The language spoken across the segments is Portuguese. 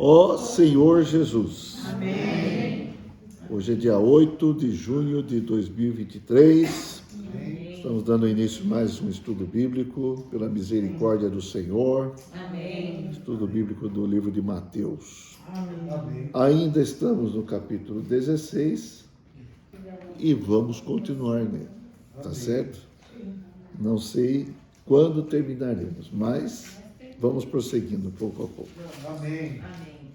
Ó Senhor Jesus. Amém. Hoje é dia 8 de junho de 2023. Amém. Estamos dando início a mais um estudo bíblico, pela misericórdia do Senhor. Amém. Estudo bíblico do livro de Mateus. Amém. Ainda estamos no capítulo 16 e vamos continuar nele, tá certo? Não sei quando terminaremos, mas vamos prosseguindo pouco a pouco. Amém.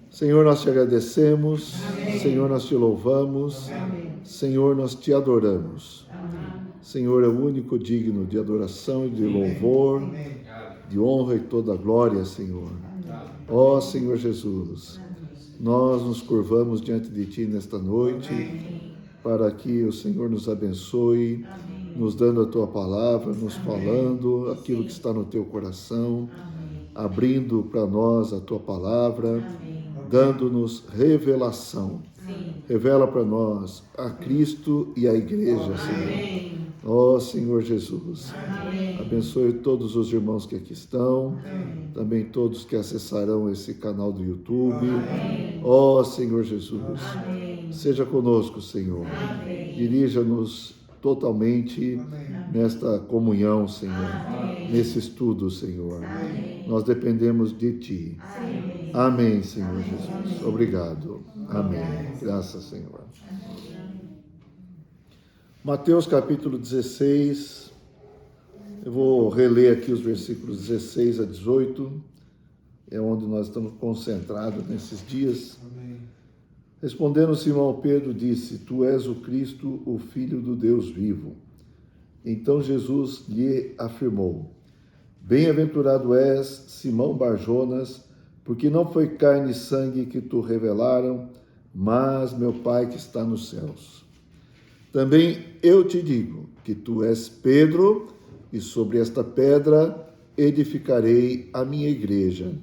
Senhor, nós te agradecemos. Amém. Senhor, nós te louvamos. Amém. Senhor, nós te adoramos. Amém. Senhor é o único digno de adoração e de louvor, de honra e toda glória, Senhor. Ó Senhor Jesus, nós nos curvamos diante de Ti nesta noite, para que o Senhor nos abençoe, nos dando a Tua palavra, nos falando aquilo que está no Teu coração, abrindo para nós a Tua palavra, dando-nos revelação. Revela para nós a Cristo e a Igreja, Senhor. Ó Senhor Jesus, abençoe todos os irmãos que aqui estão, também todos que acessarão esse canal do YouTube. Ó Senhor Jesus, seja conosco, Senhor. Dirija-nos totalmente nesta comunhão, Senhor, nesse estudo, Senhor. Nós dependemos de Ti. Amém, Senhor Jesus. Obrigado. Amém. Graças, Senhor. Mateus capítulo 16, eu vou reler aqui os versículos 16 a 18, é onde nós estamos concentrados nesses dias. Respondendo Simão Pedro, disse: Tu és o Cristo, o Filho do Deus vivo. Então Jesus lhe afirmou: Bem-aventurado és, Simão Barjonas, porque não foi carne e sangue que tu revelaram, mas meu Pai que está nos céus. Também eu te digo que tu és Pedro, e sobre esta pedra edificarei a minha igreja,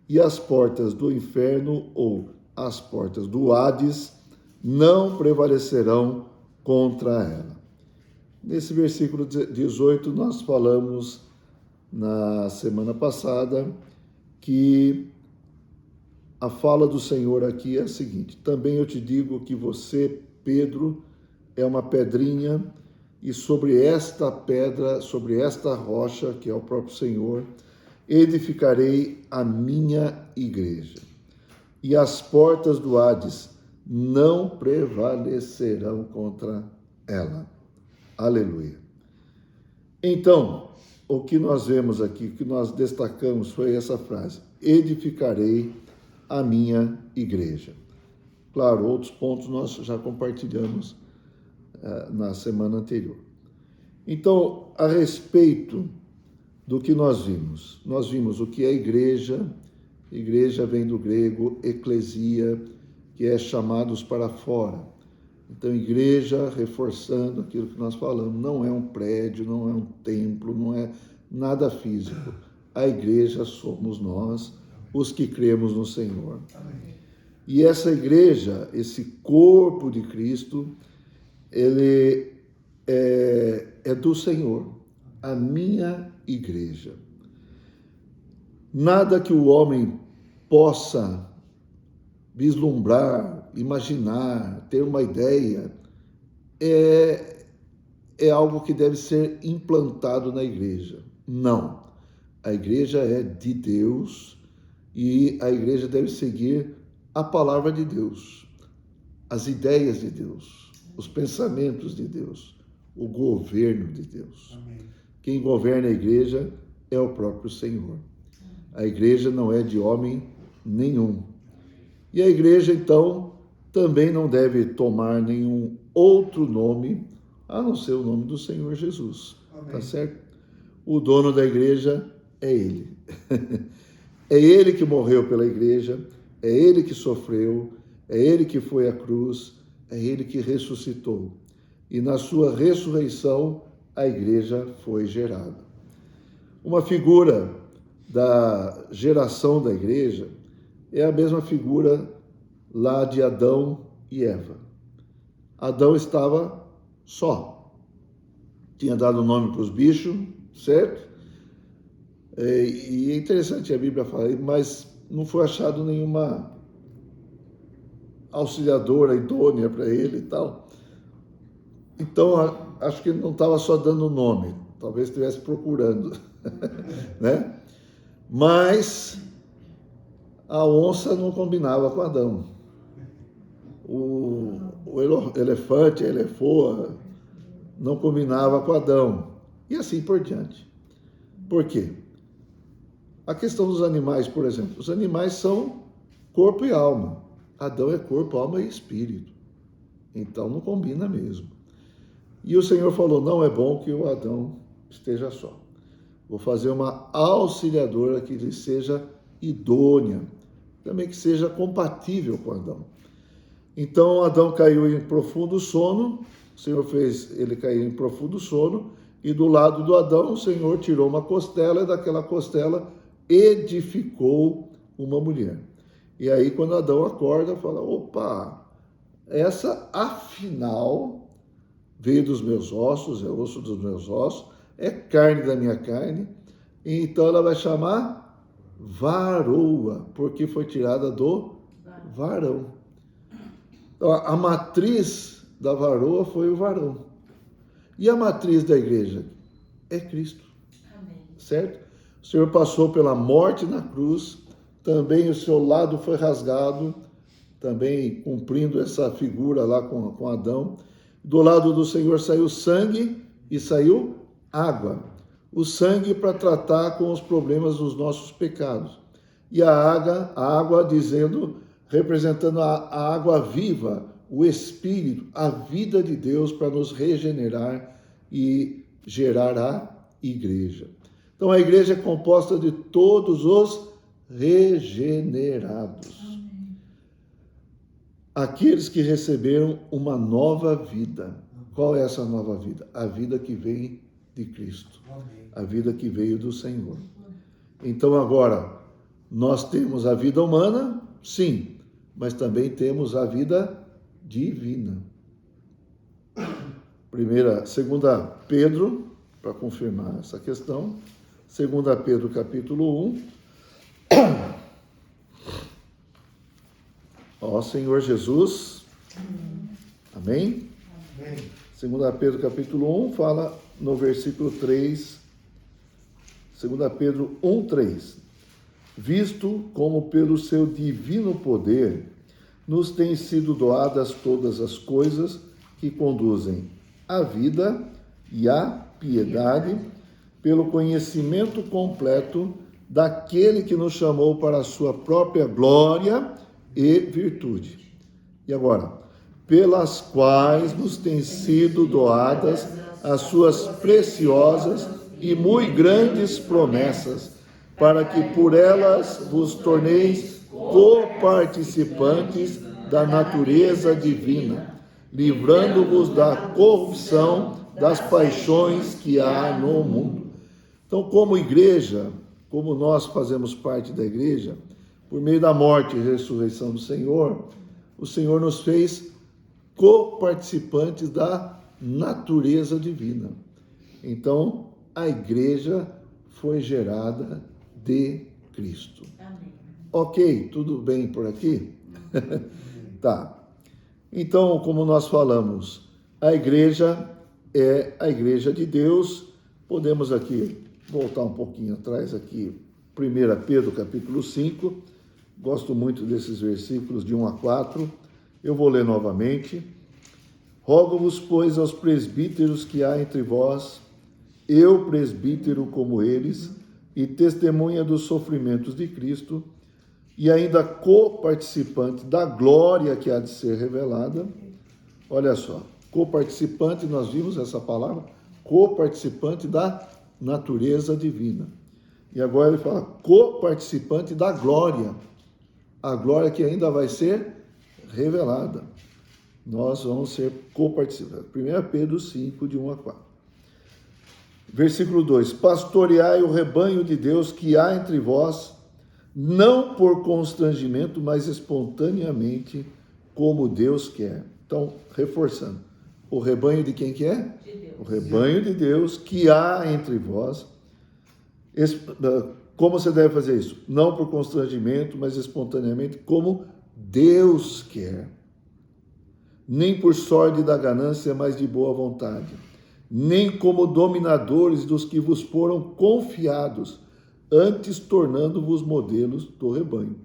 e as portas do inferno, ou as portas do Hades, não prevalecerão contra ela. Nesse versículo 18, nós falamos na semana passada que a fala do Senhor aqui é a seguinte: também eu te digo que você, Pedro, é uma pedrinha, e sobre esta pedra, sobre esta rocha, que é o próprio Senhor, edificarei a minha igreja. E as portas do Hades não prevalecerão contra ela. Aleluia. Então, o que nós vemos aqui, o que nós destacamos foi essa frase: edificarei a minha igreja. Claro, outros pontos nós já compartilhamos na semana anterior. Então, a respeito do que nós vimos o que é igreja. Igreja vem do grego eclesia, que é chamados para fora. Então, igreja, reforçando aquilo que nós falamos, não é um prédio, não é um templo, não é nada físico. A igreja somos nós, os que cremos no Senhor. Amém. E essa igreja, esse corpo de Cristo, ele é do Senhor, a minha igreja. Nada que o homem possa vislumbrar, imaginar, ter uma ideia, é algo que deve ser implantado na igreja. Não. A igreja é de Deus e a igreja deve seguir a palavra de Deus, as ideias de Deus, os pensamentos de Deus, o governo de Deus. Amém. Quem governa a igreja é o próprio Senhor. A igreja não é de homem nenhum. E a igreja, então, também não deve tomar nenhum outro nome, a não ser o nome do Senhor Jesus. Amém. Tá certo? O dono da igreja é Ele. É Ele que morreu pela igreja, é Ele que sofreu, é Ele que foi à cruz, é Ele que ressuscitou. E na sua ressurreição, a igreja foi gerada. Uma figura da geração da igreja é a mesma figura lá de Adão e Eva. Adão estava só. Tinha dado nome para os bichos, certo? E é interessante, a Bíblia fala, mas não foi achado nenhuma auxiliadora idônea para ele e tal. Então, acho que ele não estava só dando nome, talvez estivesse procurando, né? Mas a onça não combinava com Adão. O elefante, a elefoa, não combinava com Adão. E assim por diante. Por quê? A questão dos animais, por exemplo. Os animais são corpo e alma. Adão é corpo, alma e espírito. Então não combina mesmo. E o Senhor falou, não é bom que o Adão esteja só. Vou fazer uma auxiliadora que lhe seja idônea, também que seja compatível com Adão. Então Adão caiu em profundo sono, o Senhor fez ele cair em profundo sono, e do lado do Adão o Senhor tirou uma costela, e daquela costela edificou uma mulher. E aí quando Adão acorda, fala, opa, essa afinal veio dos meus ossos, é osso dos meus ossos, é carne da minha carne, e então ela vai chamar varoa, porque foi tirada do varão. Então, a matriz da varoa foi o varão. E a matriz da igreja? É Cristo. Amém. Certo? O Senhor passou pela morte na cruz, também o seu lado foi rasgado, também cumprindo essa figura lá com Adão. Do lado do Senhor saiu sangue e saiu água. O sangue para tratar com os problemas dos nossos pecados. E a água dizendo, representando a água viva, o Espírito, a vida de Deus para nos regenerar e gerar a igreja. Então a igreja é composta de todos os regenerados. Aqueles que receberam uma nova vida. Qual é essa nova vida? A vida que vem de Cristo. A vida que veio do Senhor. Então agora, nós temos a vida humana, sim, mas também temos a vida divina. Segunda Pedro, para confirmar essa questão, 2 Pedro capítulo 1. Ó Senhor Jesus, amém? Amém. 2 Pedro capítulo 1 fala no versículo 3, 2 Pedro 1:3. Visto como pelo seu divino poder nos têm sido doadas todas as coisas que conduzem à vida e à piedade, pelo conhecimento completo daquele que nos chamou para a sua própria glória e virtude. E agora, pelas quais nos têm sido doadas as suas preciosas e muito grandes promessas, para que por elas vos torneis coparticipantes da natureza divina, livrando-vos da corrupção das paixões que há no mundo. Então, como igreja, como nós fazemos parte da igreja, por meio da morte e ressurreição do Senhor, o Senhor nos fez coparticipantes da natureza divina. Então, a igreja foi gerada de Cristo. Amém. Ok, tudo bem por aqui? Tá. Então, como nós falamos, a igreja é a igreja de Deus. Podemos aqui voltar um pouquinho atrás aqui, 1 Pedro capítulo 5. Gosto muito desses versículos de 1 a 4. Eu vou ler novamente. Rogo-vos, pois, aos presbíteros que há entre vós, eu presbítero como eles, e testemunha dos sofrimentos de Cristo, e ainda coparticipante da glória que há de ser revelada. Olha só, coparticipante, nós vimos essa palavra, coparticipante da natureza divina. E agora ele fala coparticipante da glória, a glória que ainda vai ser revelada. Nós vamos ser coparticipantes. 1 Pedro 5, de 1 a 4. Versículo 2: pastoreai o rebanho de Deus que há entre vós, não por constrangimento, mas espontaneamente, como Deus quer. Então, reforçando, o rebanho de quem que é? De Deus. O rebanho de Deus que há entre vós. Como você deve fazer isso? Não por constrangimento, mas espontaneamente, como Deus quer. nem por sorte da ganância, mas de boa vontade, nem como dominadores dos que vos foram confiados, antes tornando-vos modelos do rebanho.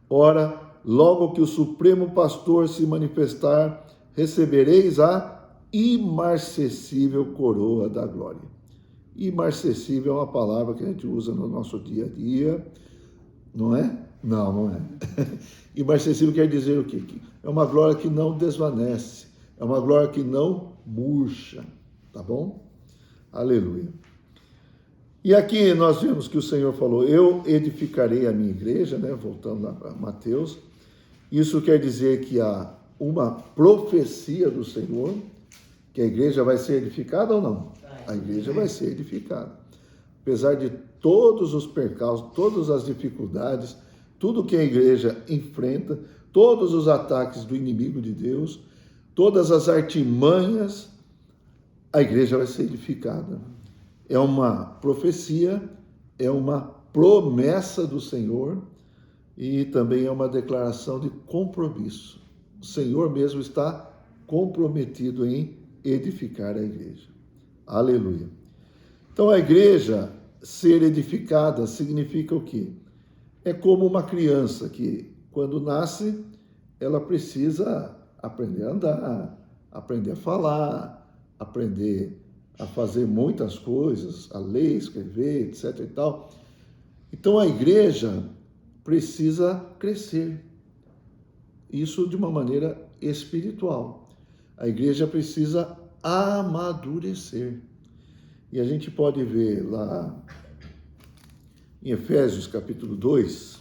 Ora, logo que o Supremo Pastor se manifestar, recebereis a imarcessível coroa da glória. Imarcessível é uma palavra que a gente usa no nosso dia a dia, não é? Não, não é. Imarcessível quer dizer o quê? É uma glória que não desvanece, é uma glória que não murcha, tá bom? Aleluia. E aqui nós vemos que o Senhor falou, eu edificarei a minha igreja, né? Voltando lá para Mateus. Isso quer dizer que há uma profecia do Senhor, que a igreja vai ser edificada ou não? A igreja vai ser edificada. Apesar de todos os percalços, todas as dificuldades, tudo que a igreja enfrenta, todos os ataques do inimigo de Deus, todas as artimanhas, a igreja vai ser edificada. É uma profecia, é uma promessa do Senhor e também é uma declaração de compromisso. O Senhor mesmo está comprometido em edificar a igreja. Aleluia. Então a igreja ser edificada significa o quê? É como uma criança que, quando nasce, ela precisa aprender a andar, aprender a falar, aprender a fazer muitas coisas, a ler, escrever, etc. e tal. Então a igreja precisa crescer. Isso de uma maneira espiritual. A igreja precisa amadurecer. E a gente pode ver lá em Efésios capítulo 2,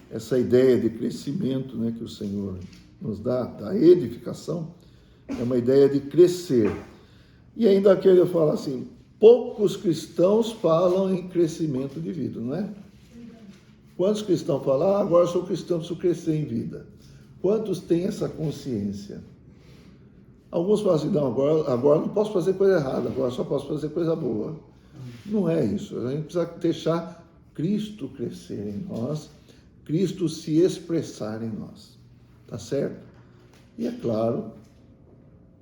essa ideia de crescimento, né, que o Senhor nos dá, da edificação, é uma ideia de crescer. E ainda aqui eu falo assim, poucos cristãos falam em crescimento de vida, não é? Quantos cristãos falam, agora sou cristão, preciso crescer em vida? Quantos têm essa consciência? Alguns falam assim, não, agora não posso fazer coisa errada, agora só posso fazer coisa boa. Não é isso, a gente precisa deixar Cristo crescer em nós, Cristo se expressar em nós, tá certo? E é claro,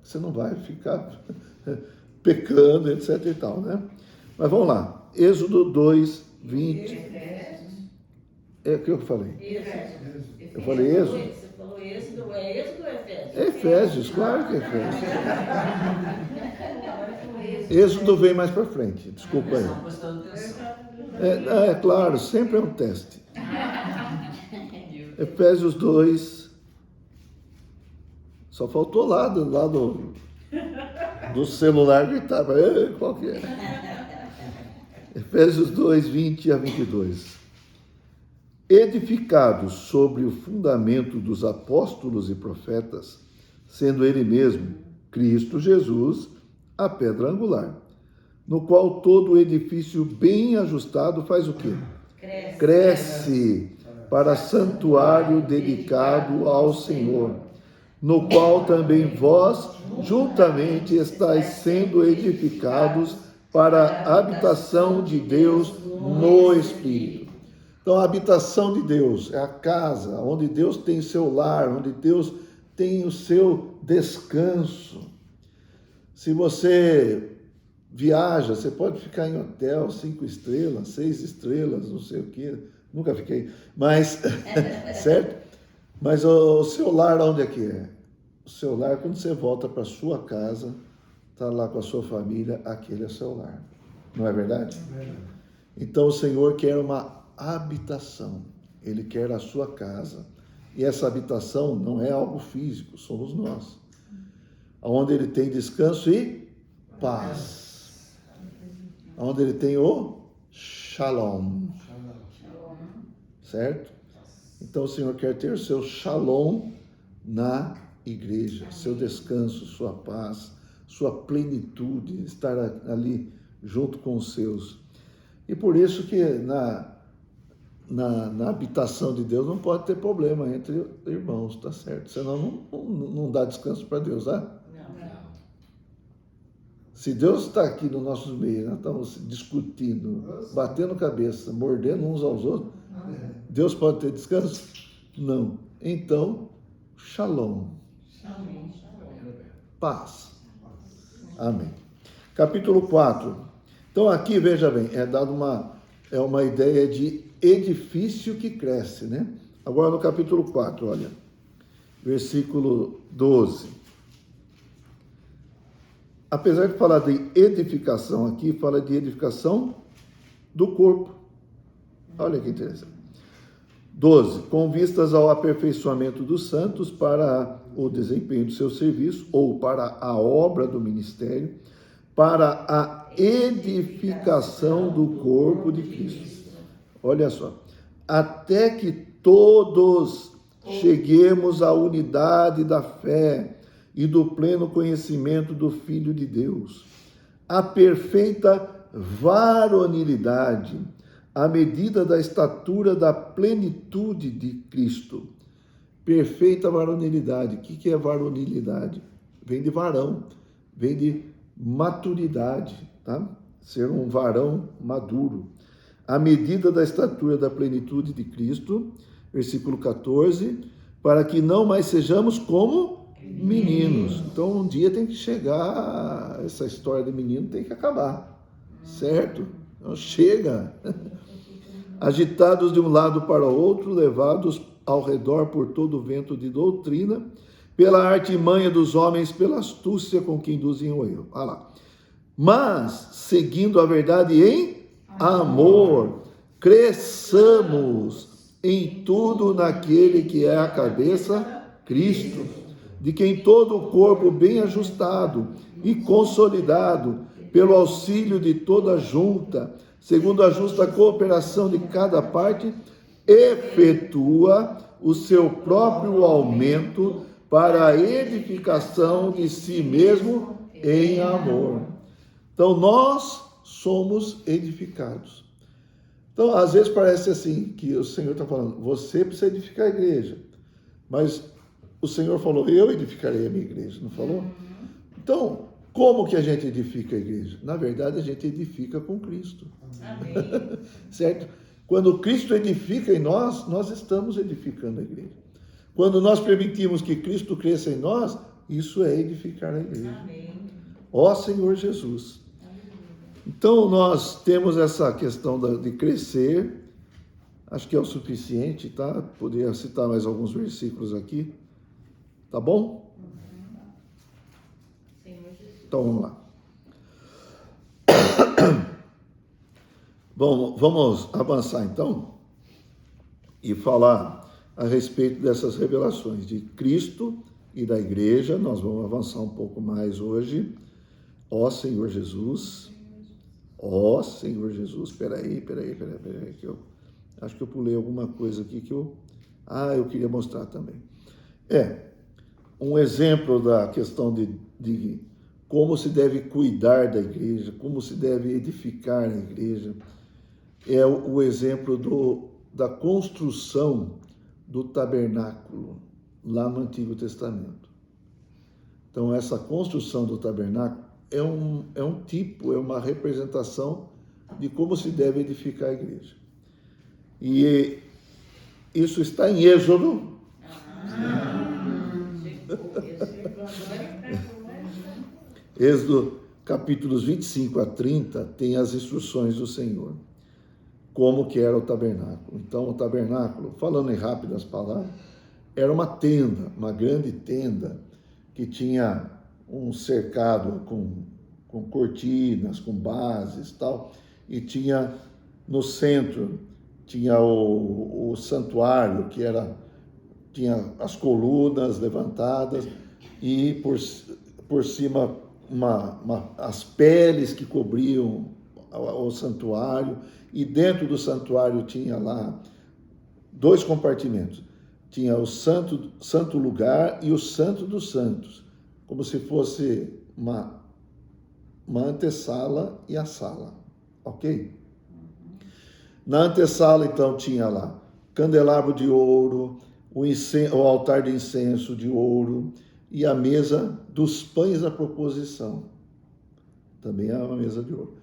você não vai ficar pecando, etc e tal, né? Mas vamos lá, Êxodo 2, 20. É o que eu falei? Eu falei Êxodo? Você falou Êxodo, é Êxodo ou Efésios? É Efésios, claro que é Efésios. Êxodo vem mais para frente, desculpa aí. É claro, sempre é um teste. Efésios 2, só faltou lá do celular gritar, qual que é? Efésios 2, 20 a 22. Edificados sobre o fundamento dos apóstolos e profetas, sendo ele mesmo, Cristo Jesus, a pedra angular, no qual todo o edifício bem ajustado faz o quê? Cresce para santuário dedicado ao Senhor, no qual também vós juntamente estáis sendo edificados para a habitação de Deus no Espírito. Então, a habitação de Deus é a casa onde Deus tem seu lar, onde Deus tem o seu descanso. Se você viaja, você pode ficar em hotel 5 estrelas, 6 estrelas, não sei o quê, nunca fiquei, mas, certo? Mas o seu lar, onde é que é? O seu lar, quando você volta para sua casa, está lá com a sua família, aquele é seu lar. Não é verdade? É verdade. Então o Senhor quer uma habitação, Ele quer a sua casa. E essa habitação não é algo físico, somos nós. Onde Ele tem descanso e paz. Onde Ele tem o shalom. Certo? Então o Senhor quer ter o seu shalom na igreja, seu descanso, sua paz, sua plenitude, estar ali junto com os seus. E por isso que na habitação de Deus não pode ter problema entre irmãos, tá certo? Senão não dá descanso para Deus, tá? Não. Se Deus está aqui no nosso meio, nós estamos discutindo, batendo cabeça, mordendo uns aos outros, Deus pode ter descanso? Não. então, shalom, Amém. paz. Amém. Capítulo 4. Então aqui, veja bem, é dado uma ideia de edifício que cresce, né? Agora no capítulo 4, olha, versículo 12. Apesar de falar de edificação aqui, fala de edificação do corpo. Olha que interessante. 12. Com vistas ao aperfeiçoamento dos santos para o desempenho do seu serviço ou para a obra do ministério, para a edificação do corpo de Cristo. Olha só. Até que todos cheguemos à unidade da fé e do pleno conhecimento do Filho de Deus, a perfeita varonilidade, à medida da estatura da plenitude de Cristo. Perfeita varonilidade. O que é varonilidade? Vem de varão, vem de maturidade, tá? Ser um varão maduro. À medida da estatura da plenitude de Cristo, versículo 14, para que não mais sejamos como meninos. Então, um dia tem que chegar, essa história de menino tem que acabar, certo? Então, chega. Agitados de um lado para o outro, levados ao redor por todo o vento de doutrina, pela artimanha dos homens, pela astúcia com que induzem o erro. Olha lá. Mas, seguindo a verdade em amor, cresçamos em tudo naquele que é a cabeça, Cristo, de quem todo o corpo bem ajustado e consolidado, pelo auxílio de toda a junta, segundo a justa cooperação de cada parte, efetua o seu próprio aumento para a edificação de si mesmo em amor. Então, nós somos edificados. Então, às vezes parece assim, que o Senhor está falando, você precisa edificar a igreja. Mas o Senhor falou, eu edificarei a minha igreja, não falou? Então, como que a gente edifica a igreja? Na verdade, a gente edifica com Cristo. Amém. Certo? Quando Cristo edifica em nós, nós estamos edificando a igreja. Quando nós permitimos que Cristo cresça em nós, isso é edificar a igreja. Amém. Ó Senhor Jesus. Então, nós temos essa questão de crescer. Acho que é o suficiente, tá? Poderia citar mais alguns versículos aqui. Tá bom? Senhor Jesus. Então, vamos lá. Bom, vamos avançar então e falar a respeito dessas revelações de Cristo e da igreja. Nós vamos avançar um pouco mais hoje. Ó Senhor Jesus, ó Senhor Jesus, peraí, que eu acho que eu pulei alguma coisa aqui que eu queria mostrar também. Um exemplo da questão de como se deve cuidar da igreja, como se deve edificar a igreja, é o exemplo da construção do tabernáculo lá no Antigo Testamento. Então, essa construção do tabernáculo é um tipo, é uma representação de como se deve edificar a igreja. E isso está em Êxodo. Êxodo, capítulos 25 a 30, tem as instruções do Senhor, como que era o tabernáculo. Então, o tabernáculo, falando em rápidas palavras, era uma tenda, uma grande tenda, que tinha um cercado com cortinas, com bases e tal, e tinha no centro, tinha o santuário, que tinha as colunas levantadas, e por cima as peles que cobriam o santuário, e dentro do santuário tinha lá 2 compartimentos. Tinha o santo lugar e o santo dos santos, como se fosse uma antessala e a sala, ok? Na antessala, então, tinha lá candelabro de ouro, o altar de incenso de ouro e a mesa dos pães da proposição. Também é uma mesa de ouro.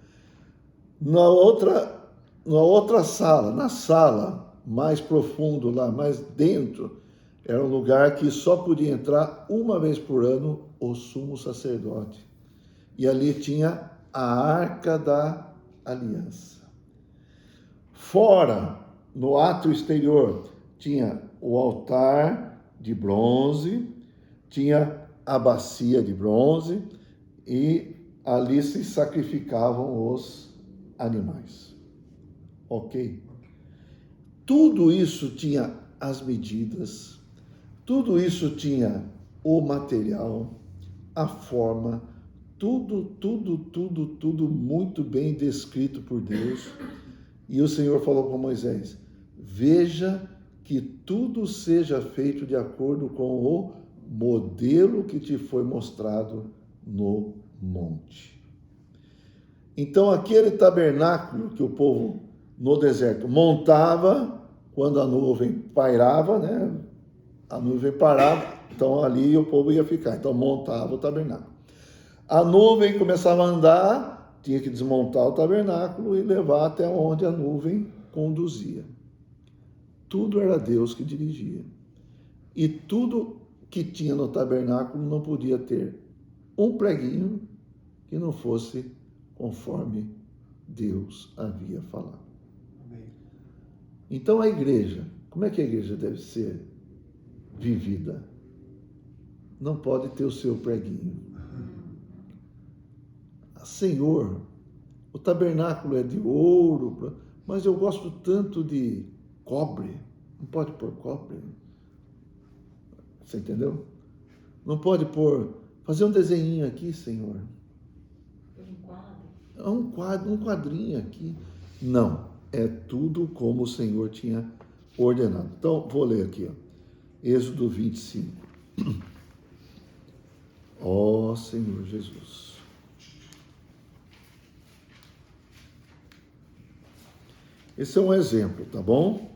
Na outra sala, na sala mais profundo lá, mais dentro, Era um lugar que só podia entrar uma vez por ano o sumo sacerdote. E ali tinha a Arca da Aliança. Fora, no átrio exterior, tinha o altar de bronze, tinha a bacia de bronze e ali se sacrificavam os animais. Ok? Tudo isso tinha as medidas, tudo isso tinha o material, a forma, tudo muito bem descrito por Deus. E o Senhor falou com Moisés: veja que tudo seja feito de acordo com o modelo que te foi mostrado no monte. Então, aquele tabernáculo que o povo no deserto montava, quando a nuvem pairava, né? A nuvem parava, então ali o povo ia ficar. Então, montava o tabernáculo. A nuvem começava a andar, tinha que desmontar o tabernáculo e levar até onde a nuvem conduzia. Tudo era Deus que dirigia. E tudo que tinha no tabernáculo não podia ter um preguinho que não fosse conforme Deus havia falado. Amém. Então a igreja, como é que a igreja deve ser vivida? Não pode ter o seu preguinho. Senhor, o tabernáculo é de ouro, mas eu gosto tanto de cobre. Não pode pôr cobre. Você entendeu? Não pode fazer um desenhinho aqui, Senhor. Um quadrinho aqui. Não, é tudo como o Senhor tinha ordenado. Então, vou ler aqui, ó. Êxodo 25. Ó Senhor Jesus. Esse é um exemplo, tá bom?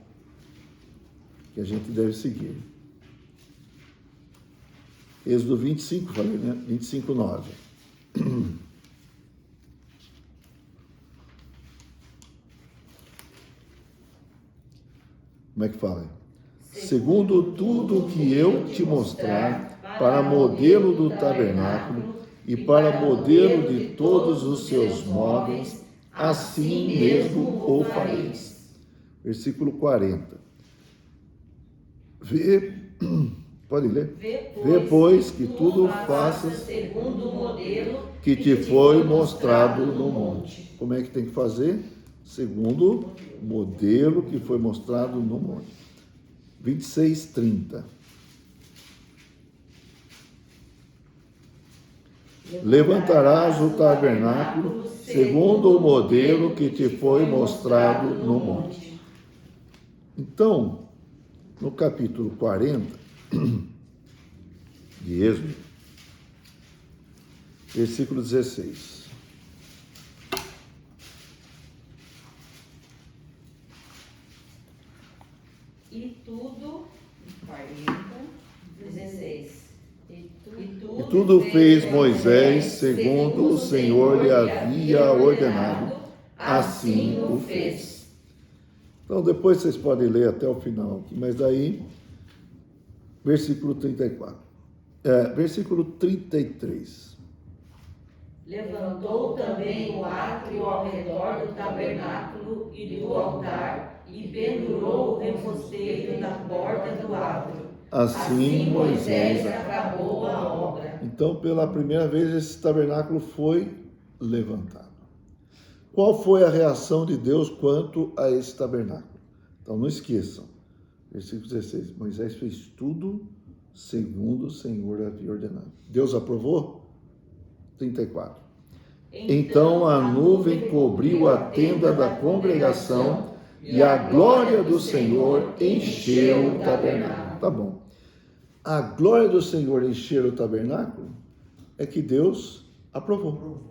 Que a gente deve seguir. Êxodo 25, falei, né? 25, 9. Como é que fala? Segundo tudo que eu te mostrar, para modelo do tabernáculo e para modelo de todos os seus móveis, assim mesmo o fareis. Versículo 40. Pode ler? Vê, pois, que tudo faças segundo o modelo que te foi mostrado no monte. Como é que tem que fazer? Segundo o modelo que foi mostrado no monte. 26, 30. Levantarás o tabernáculo segundo o modelo que te foi mostrado no monte. Então, no capítulo 40 de Êxodo, versículo 16. E tudo, 40, 16. E tudo fez Moisés segundo o Senhor lhe havia ordenado, assim o fez. Então, depois vocês podem ler até o final aqui, mas daí, versículo 34. Versículo 33. levantou também o átrio ao redor do tabernáculo e do altar, e pendurou o reposteiro na porta do átrio. Assim Moisés acabou a obra. Então, pela primeira vez, esse tabernáculo foi levantado. Qual foi a reação de Deus quanto a esse tabernáculo? Então, não esqueçam. Versículo 16. Moisés fez tudo segundo o Senhor havia ordenado. Deus aprovou? 34. Então a nuvem cobriu a tenda da congregação e a glória do Senhor encheu o tabernáculo. Tá bom. A glória do Senhor encher o tabernáculo é que Deus aprovou.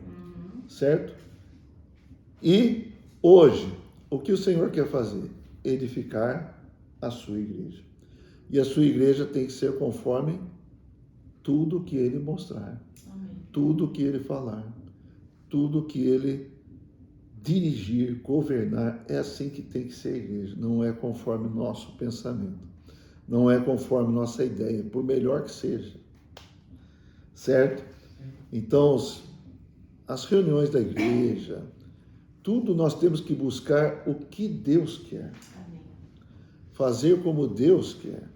Certo? E hoje, o que o Senhor quer fazer? Edificar a sua igreja. E a sua igreja tem que ser conforme tudo que Ele mostrar. Amém. Tudo que Ele falar. Tudo que Ele dirigir, governar. É assim que tem que ser a igreja. Não é conforme o nosso pensamento. não é conforme nossa ideia, por melhor que seja. Certo? Então, as reuniões da igreja, tudo nós temos que buscar o que Deus quer. Fazer como Deus quer.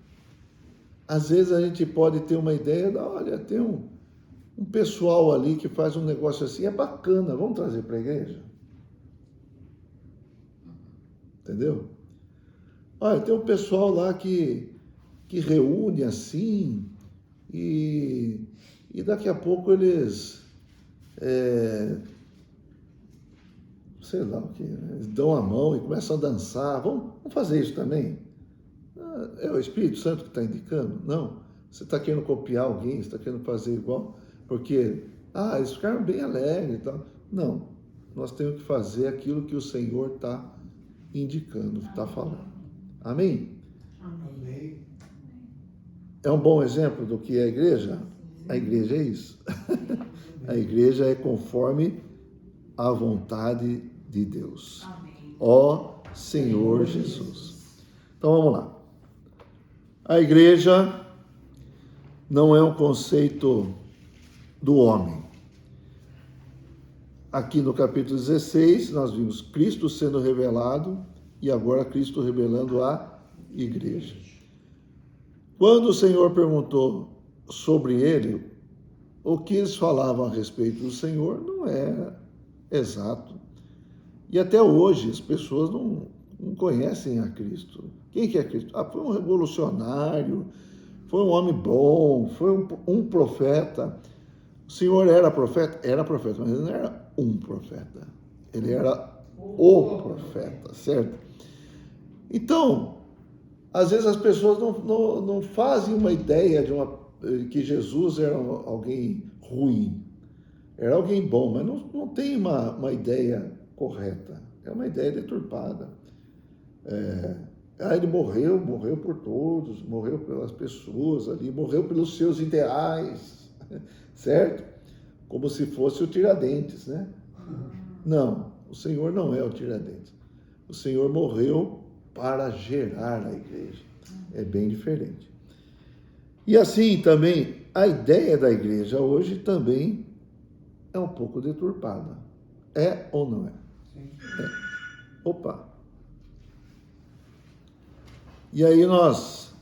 Às vezes a gente pode ter uma ideia, olha, tem um pessoal ali que faz um negócio assim, é bacana, vamos trazer para a igreja? Entendeu? Olha, tem um pessoal lá que reúne assim, e daqui a pouco eles, sei lá o que, eles dão a mão e começam a dançar. Vamos fazer isso também? É o Espírito Santo que está indicando? Não. Você está querendo copiar alguém, você está querendo fazer igual, porque, eles ficaram bem alegres e tal. Não. Nós temos que fazer aquilo que o Senhor está indicando, está falando. Amém? Amém. É um bom exemplo do que é a igreja? A igreja é isso. A igreja é conforme a vontade de Deus. Ó Senhor Jesus. Então vamos lá. A igreja não é um conceito do homem. Aqui no capítulo 16, nós vimos Cristo sendo revelado e agora Cristo revelando a igreja. Quando o Senhor perguntou sobre ele, o que eles falavam a respeito do Senhor não era exato. E até hoje as pessoas não conhecem a Cristo. Quem que é Cristo? Foi um revolucionário, foi um homem bom, foi um profeta. O Senhor era profeta? Era profeta, mas ele não era um profeta. Ele era o profeta, certo? Então, às vezes as pessoas não fazem uma ideia que Jesus era alguém ruim. Era alguém bom, mas não tem uma ideia correta. É uma ideia deturpada. Ele morreu por todos, morreu pelas pessoas ali, morreu pelos seus ideais, certo? Como se fosse o Tiradentes, né? Não, o Senhor não é o Tiradentes. O Senhor morreu para gerar a igreja. É bem diferente. E assim também, a ideia da igreja hoje também é um pouco deturpada. É ou não é? Sim. Opa! E aí nós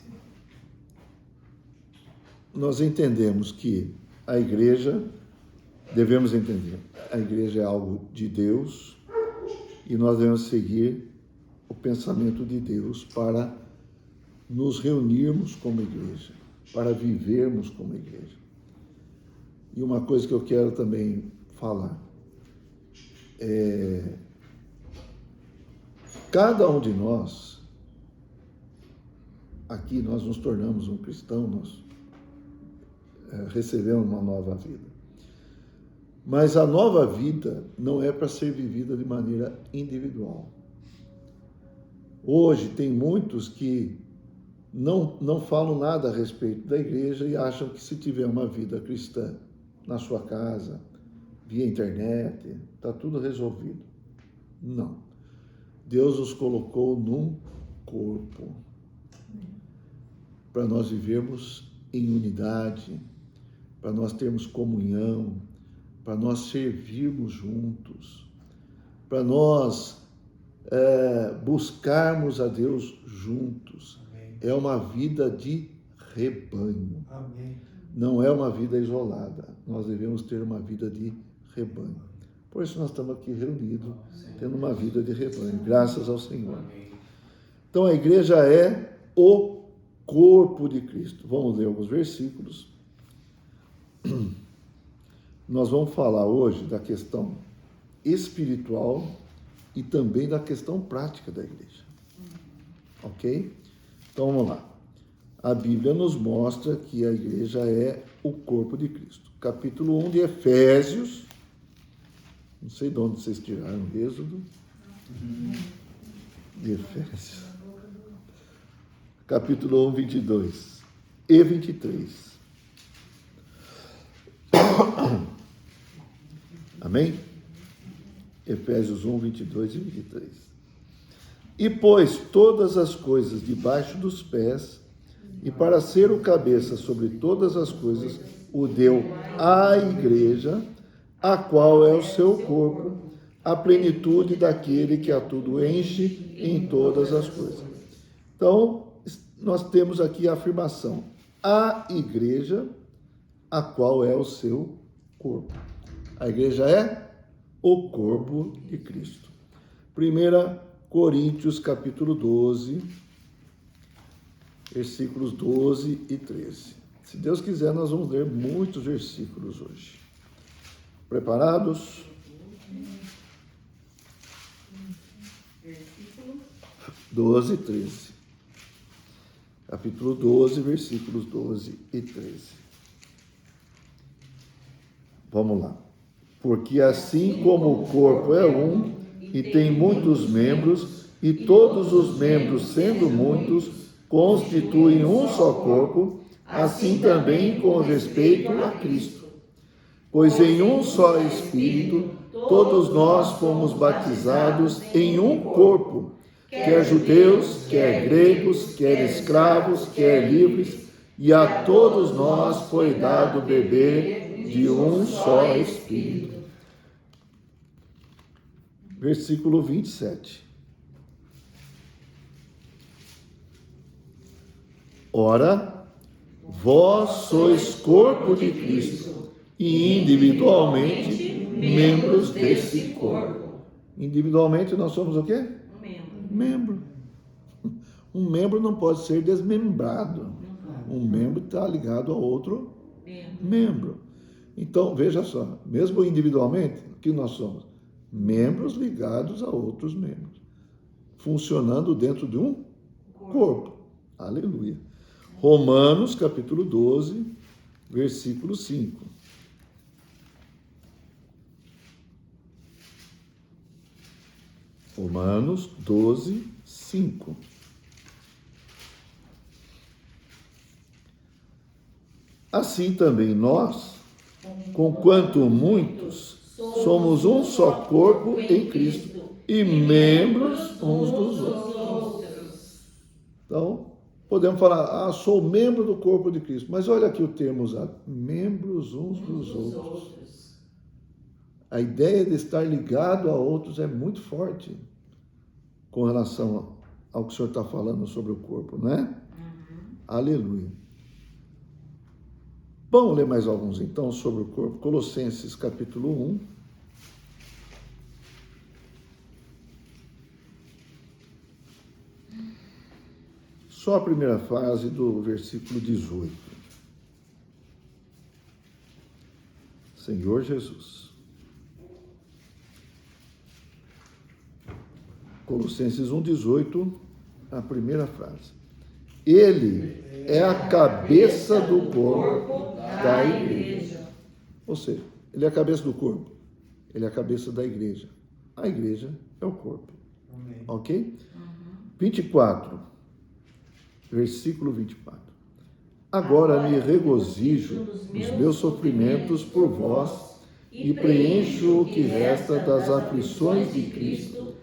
entendemos que a igreja, devemos entender, a igreja é algo de Deus e nós devemos seguir o pensamento de Deus para nos reunirmos como igreja, para vivermos como igreja. E uma coisa que eu quero também falar cada um de nós, aqui nós nos tornamos um cristão, nós recebemos uma nova vida. Mas a nova vida não é para ser vivida de maneira individual. Hoje tem muitos que não falam nada a respeito da igreja e acham que se tiver uma vida cristã na sua casa, via internet, está tudo resolvido. Não. Deus nos colocou num corpo para nós vivermos em unidade, para nós termos comunhão, para nós servirmos juntos, para nós buscarmos a Deus juntos. Amém. É uma vida de rebanho. Amém. Não é uma vida isolada. Nós devemos ter uma vida de rebanho. Por isso nós estamos aqui reunidos, tendo uma vida de rebanho, graças ao Senhor. Então a igreja é o corpo de Cristo. Vamos ler alguns versículos. Nós vamos falar hoje da questão espiritual e também da questão prática da igreja. Ok? Então vamos lá. A Bíblia nos mostra que a igreja é o corpo de Cristo. Capítulo 1 de Efésios. Não sei de onde vocês tiraram o Êxodo. De Efésios. Capítulo 1, 22 e 23. Amém? Efésios 1, 22 e 23. E pôs todas as coisas debaixo dos pés e para ser o cabeça sobre todas as coisas, o deu à igreja, a qual é o seu corpo, a plenitude daquele que a tudo enche em todas as coisas. Então, nós temos aqui a afirmação: a igreja, a qual é o seu corpo. A igreja é o corpo de Cristo. 1 Coríntios capítulo 12, versículos 12 e 13. Se Deus quiser, nós vamos ler muitos versículos hoje. Preparados? 12 e 13. Capítulo 12, versículos 12 e 13. Vamos lá. Porque assim como o corpo é um e tem muitos membros, e todos os membros, sendo muitos, constituem um só corpo, assim também com respeito a Cristo. Pois em um só Espírito, todos nós fomos batizados em um corpo, quer judeus, quer gregos, quer escravos, quer livres, e a todos nós foi dado beber de um só Espírito. Versículo 27. Ora, vós sois corpo de Cristo e individualmente membros desse corpo. Individualmente nós somos o quê? Membro. Um membro não pode ser desmembrado. Um membro está ligado a outro membro. Então, veja só, mesmo individualmente, o que nós somos? Membros ligados a outros membros, funcionando dentro de um corpo. Aleluia. Romanos, capítulo 12, versículo 5. Romanos 12, 5. Assim também nós, conquanto muitos, somos um só corpo em Cristo e membros uns dos outros. Então, podemos falar, sou membro do corpo de Cristo. Mas olha aqui o termo usado, membros uns dos outros. A ideia de estar ligado a outros é muito forte com relação ao que o senhor está falando sobre o corpo, não é? Aleluia. Vamos ler mais alguns então sobre o corpo. Colossenses capítulo 1. Só a primeira frase do versículo 18. Senhor Jesus. Colossenses 1,18, a primeira frase. Ele é a cabeça do corpo da igreja. Ou seja, ele é a cabeça do corpo. Ele é a cabeça da igreja. A igreja é o corpo. Amém. Ok? 24. Versículo 24. Agora me regozijo nos meus sofrimentos por vós e preencho o que resta das aflições de Cristo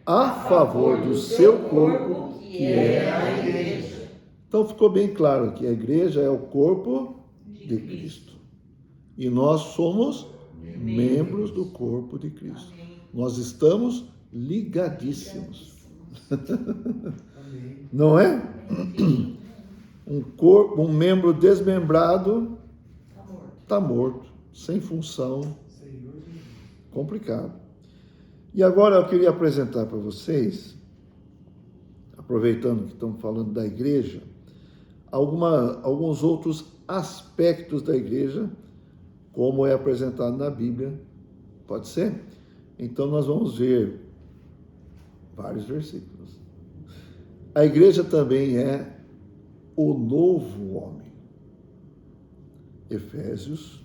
a favor do seu corpo, que é a igreja. Então ficou bem claro que a igreja é o corpo de Cristo. E nós somos membros do corpo de Cristo. Nós estamos ligadíssimos. Não é? Um corpo, um membro desmembrado está morto, sem função, complicado. E agora eu queria apresentar para vocês, aproveitando que estamos falando da igreja, alguns outros aspectos da igreja, como é apresentado na Bíblia. Pode ser? Então nós vamos ver vários versículos. A igreja também é o novo homem. Efésios,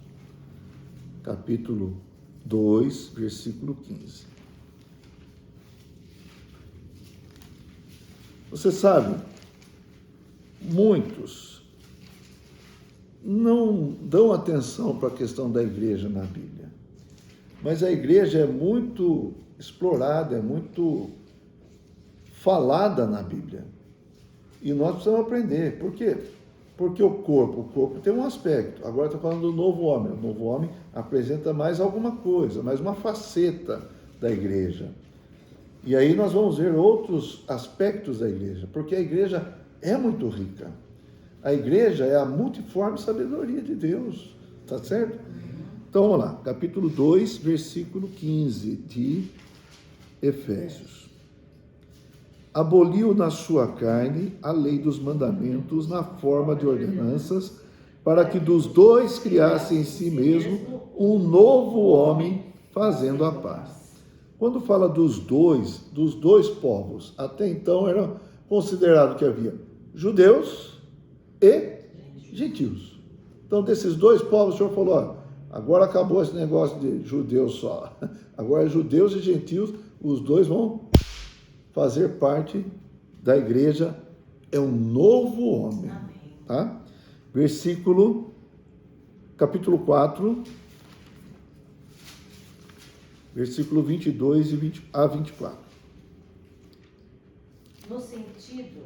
capítulo 2, versículo 15. Você sabe, muitos não dão atenção para a questão da igreja na Bíblia. Mas a igreja é muito explorada, é muito falada na Bíblia. E nós precisamos aprender. Por quê? Porque o corpo tem um aspecto. Agora estou falando do novo homem. O novo homem apresenta mais alguma coisa, mais uma faceta da igreja. E aí nós vamos ver outros aspectos da igreja, porque a igreja é muito rica. A igreja é a multiforme sabedoria de Deus, tá certo? Então vamos lá, capítulo 2, versículo 15 de Efésios. Aboliu na sua carne a lei dos mandamentos na forma de ordenanças, para que dos dois criasse em si mesmo um novo homem, fazendo a paz. Quando fala dos dois povos, até então era considerado que havia judeus e gentios. Então, desses dois povos, o Senhor falou, ó, agora acabou esse negócio de judeus só. Agora, judeus e gentios, os dois vão fazer parte da igreja. É um novo homem. Tá? Capítulo 4, versículo 22 a 24. No sentido...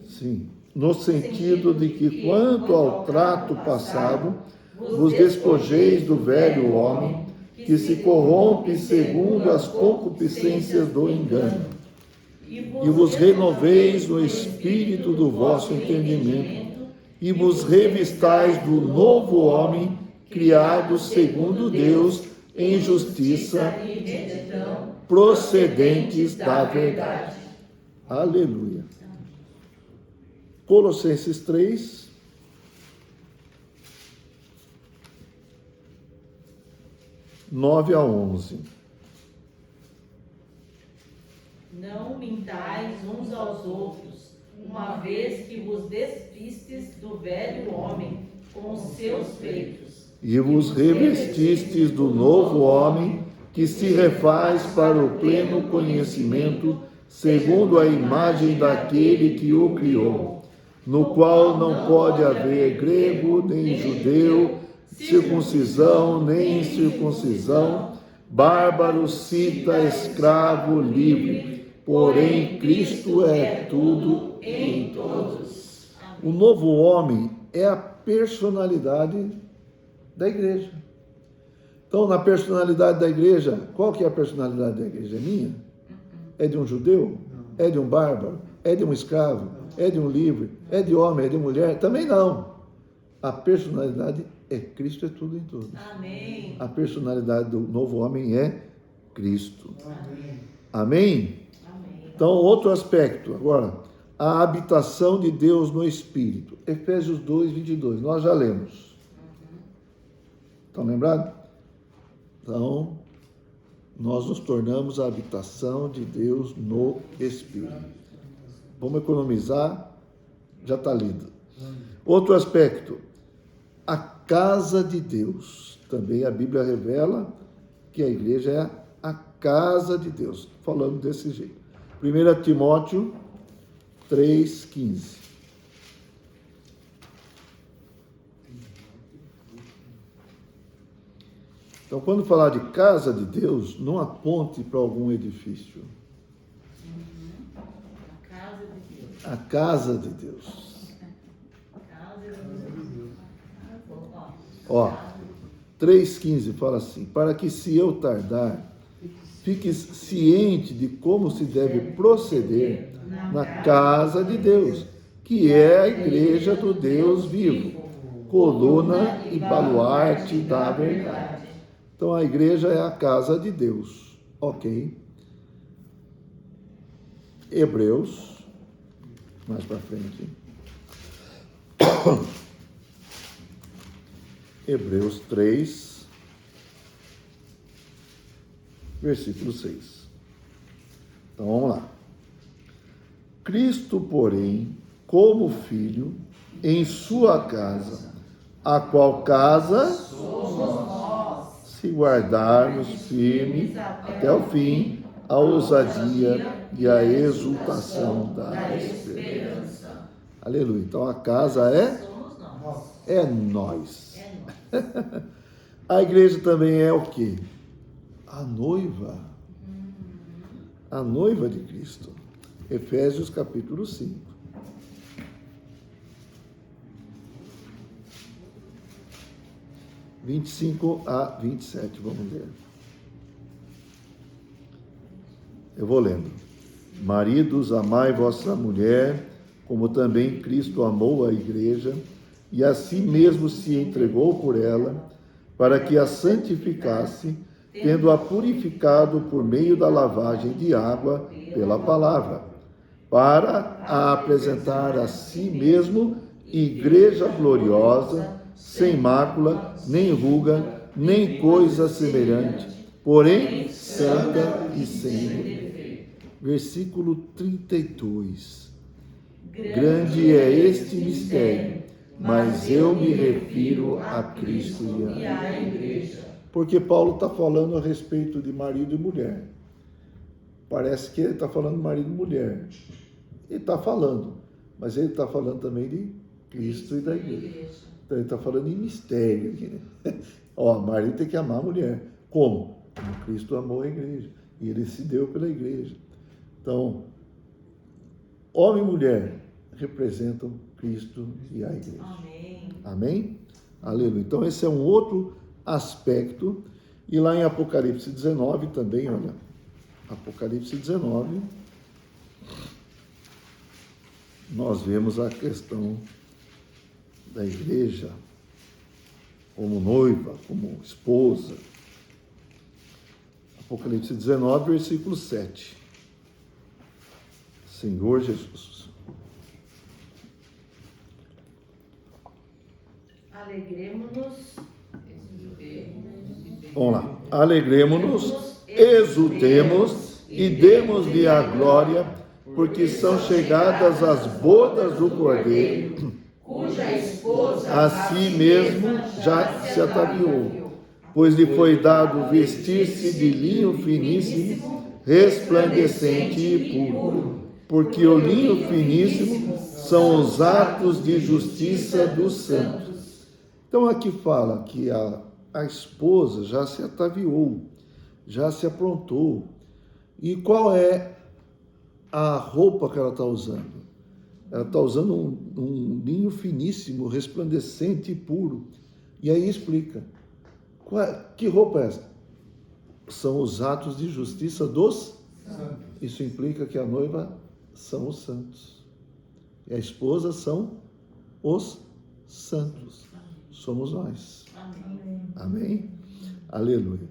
Sim. No sentido de que, quanto ao trato passado, vos despojeis do velho homem, que se corrompe segundo as concupiscências do engano, e vos renoveis no espírito do vosso entendimento, e vos revistais do novo homem, criado segundo Deus, em justiça, procedentes da verdade. Aleluia. Colossenses 3, (9 a 11). Não mintais uns aos outros, uma vez que vos despistes do velho homem com os seus feitos. E vos revestistes do novo homem, que se refaz para o pleno conhecimento, segundo a imagem daquele que o criou, no qual não pode haver grego, nem judeu, circuncisão, nem incircuncisão, bárbaro, cita, escravo, livre, porém Cristo é tudo em todos. O novo homem é a personalidade da igreja. Então, na personalidade da igreja, qual que é a personalidade da igreja? É minha? É de um judeu? É de um bárbaro? É de um escravo? É de um livre? É de homem? É de mulher? Também não. A personalidade é Cristo, é tudo em todos. Amém. A personalidade do novo homem é Cristo. Amém. Amém? Amém. Então, outro aspecto. Agora, a habitação de Deus no Espírito. Efésios 2, 22. Nós já lemos. Estão lembrados? Então, nós nos tornamos a habitação de Deus no Espírito. Vamos economizar, já está lido. Outro aspecto, a casa de Deus. Também a Bíblia revela que a igreja é a casa de Deus, falando desse jeito. 1 Timóteo 3,15. Então, quando falar de casa de Deus, não aponte para algum edifício. A casa de Deus. Ó, 3,15 fala assim: para que, se eu tardar, fiques ciente de como se deve proceder na casa de Deus, que é a igreja do Deus vivo, coluna e baluarte da verdade. Então, a igreja é a casa de Deus, ok? Hebreus, mais para frente. Hebreus 3, versículo 6. Então, vamos lá. Cristo, porém, como filho, em sua casa, a qual casa somos nós, se guardarmos firme até o fim a ousadia e a exultação da esperança. Aleluia. Então, a casa é nós. A igreja também é o quê? A noiva. A noiva de Cristo. Efésios capítulo 5. 25 a 27, vamos ler. Eu vou lendo. Maridos, amai vossa mulher, como também Cristo amou a igreja, e a si mesmo se entregou por ela, para que a santificasse, tendo-a purificado por meio da lavagem de água pela palavra, para a apresentar a si mesmo igreja gloriosa, sem mácula, nem ruga, nem coisa semelhante, porém santa e sem defeito. Versículo 32. Grande é este mistério, mas eu me refiro a Cristo e à igreja. Porque Paulo está falando a respeito de marido e mulher. Parece que ele está falando de marido e mulher. Ele está falando, mas ele está falando também de Cristo e da igreja. Então ele está falando em mistério aqui, né? Ó, marido tem que amar a mulher. Como? Como Cristo amou a igreja. E ele se deu pela igreja. Então, homem e mulher representam Cristo e a igreja. Amém. Amém? Aleluia. Então, esse é um outro aspecto. E lá em Apocalipse 19 também, olha. Apocalipse 19, nós vemos a questão da igreja como noiva, como esposa. Apocalipse 19, versículo 7. Senhor Jesus. Alegremo-nos. Vamos lá. Alegremo-nos, exultemos e demos-lhe a glória, porque são chegadas as bodas do Cordeiro, cuja esposa a si mesmo já se ataviou, pois lhe foi dado vestir-se de linho finíssimo, resplandecente e puro, porque o linho finíssimo são os atos de justiça dos santos. Então aqui fala que a esposa já se ataviou, já se aprontou. E qual é a roupa que ela está usando? Ela está usando um linho finíssimo, resplandecente e puro. E aí explica. Que roupa é essa? São os atos de justiça dos santos. Isso implica que a noiva são os santos. E a esposa são os santos. Somos nós. Amém. Amém? Aleluia.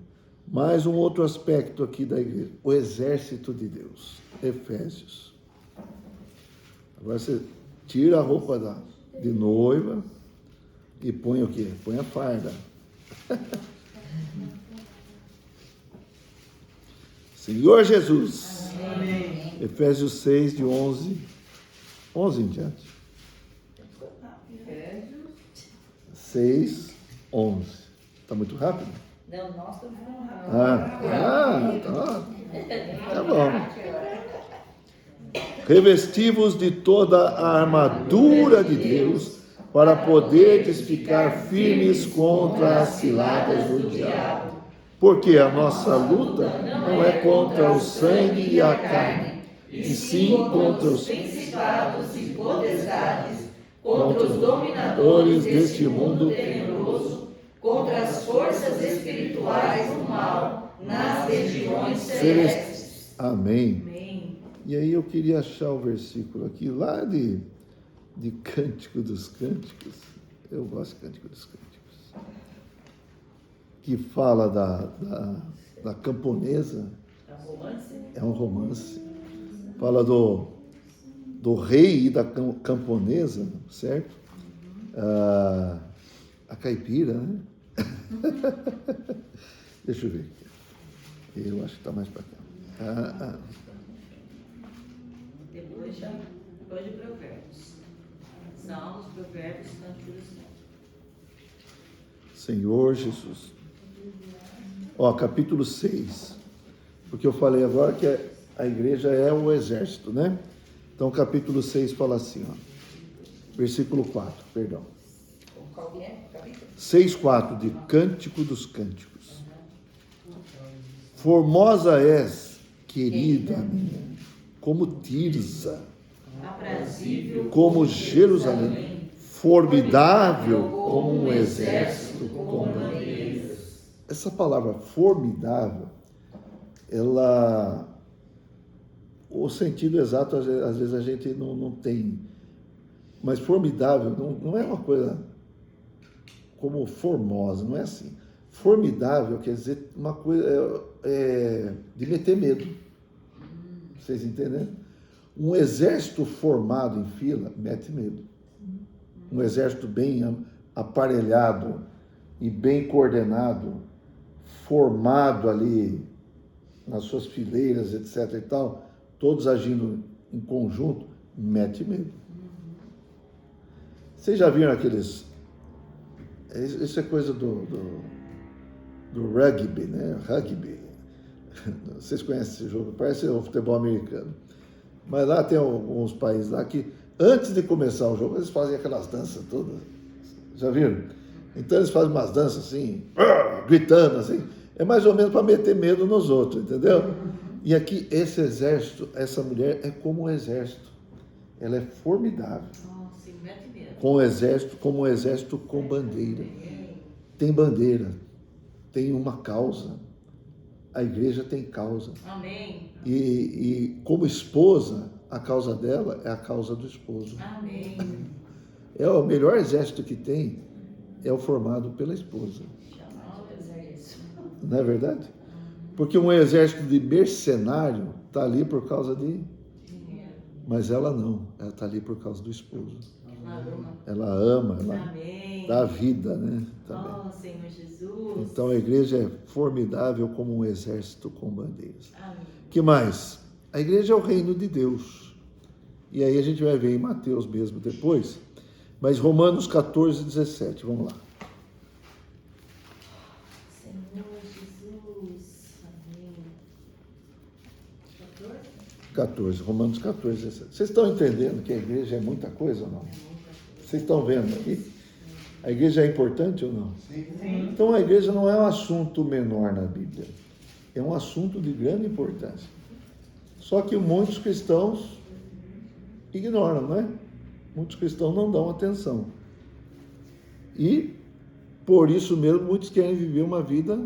Mais um outro aspecto aqui da igreja. O exército de Deus. Efésios. Agora você tira a roupa de noiva e põe o quê? Põe a farda. Senhor Jesus. Amém. Efésios 6, de 11 em diante. 6, 11. Está muito rápido? Não, nós estamos falando rápido. Tá bom. Revesti-vos de toda a armadura de Deus, para poderdes ficar firmes contra as ciladas do diabo. Porque a nossa luta não é contra o sangue e a carne, e sim contra os principados e potestades, contra os dominadores deste mundo tenebroso, contra as forças espirituais do mal nas regiões celestes. Amém. Amém. E aí eu queria achar o versículo aqui, lá de Cântico dos Cânticos. Eu gosto de Cântico dos Cânticos. Que fala da camponesa. É um romance. Fala do rei e da camponesa, certo? A caipira, né? Deixa eu ver. Eu acho que está mais para cá. Depois de Provérbios. Salmos, Provérbios, Cântico dos Cânticos. Senhor Jesus. Ó, capítulo 6. Porque eu falei agora que a igreja é o exército, né? Então, capítulo 6 fala assim, ó. Versículo 4, perdão. Qual que é? Capítulo? 6:4 de Cântico dos Cânticos. Formosa és, querida minha, como Tirsa, Aprazível como Jerusalém, formidável como um exército. exército com bandeiras. Essa palavra formidável, ela, o sentido exato às vezes a gente não tem, mas formidável não é uma coisa como formosa, não é assim. Formidável quer dizer uma coisa de meter medo. Vocês entendem? Um exército formado em fila mete medo. Um exército bem aparelhado e bem coordenado, formado ali nas suas fileiras, etc. e tal, todos agindo em conjunto, mete medo. Vocês já viram aqueles... Isso é coisa do rugby, né? Rugby. Vocês conhecem esse jogo? Parece o futebol americano. Mas lá tem alguns países lá que, antes de começar o jogo, eles fazem aquelas danças todas. Já viram? Então eles fazem umas danças assim, gritando assim. É mais ou menos para meter medo nos outros, entendeu? E aqui, esse exército, essa mulher é como um exército. Ela é formidável. Nossa, mete medo. Como um exército com bandeira. Tem bandeira, tem uma causa. A igreja tem causa. Amém. E como esposa, a causa dela é a causa do esposo. Amém. É o melhor exército que tem, é o formado pela esposa. Não é verdade? Porque um exército de mercenário está ali por causa de... Mas ela não, ela está ali por causa do esposo. Ela ama, ela Amém. dá vida, né? Também. Oh, Senhor Jesus. Então a igreja é formidável como um exército com bandeiras. Amém. Que mais? A igreja é o reino de Deus. E aí a gente vai ver em Mateus mesmo depois. Mas Romanos 14, 17, vamos lá. Senhor Jesus. Amém. 14, Romanos 14, 17. Vocês estão entendendo que a igreja é muita coisa ou não? Vocês estão vendo aqui? A igreja é importante ou não? Sim. Então a igreja não é um assunto menor na Bíblia. É um assunto de grande importância. Só que muitos cristãos ignoram, não é? Muitos cristãos não dão atenção. E, por isso mesmo, muitos querem viver uma vida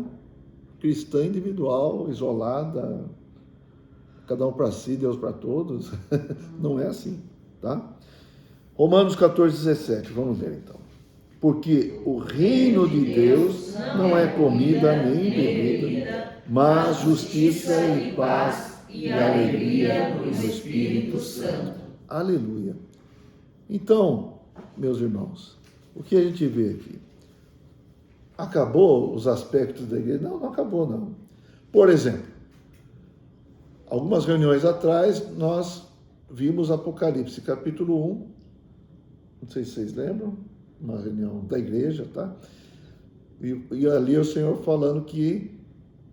cristã individual, isolada, cada um para si, Deus para todos. Não é assim, tá? Romanos 14, 17, vamos ver então. Porque o reino de Deus não é comida nem bebida, mas justiça e paz e alegria no Espírito Santo. Aleluia. Então, meus irmãos, o que a gente vê aqui? Acabou os aspectos da igreja? Não, não acabou não. Por exemplo, algumas reuniões atrás, nós vimos Apocalipse, capítulo 1, não sei se vocês lembram, uma reunião da igreja, tá? E ali o Senhor falando que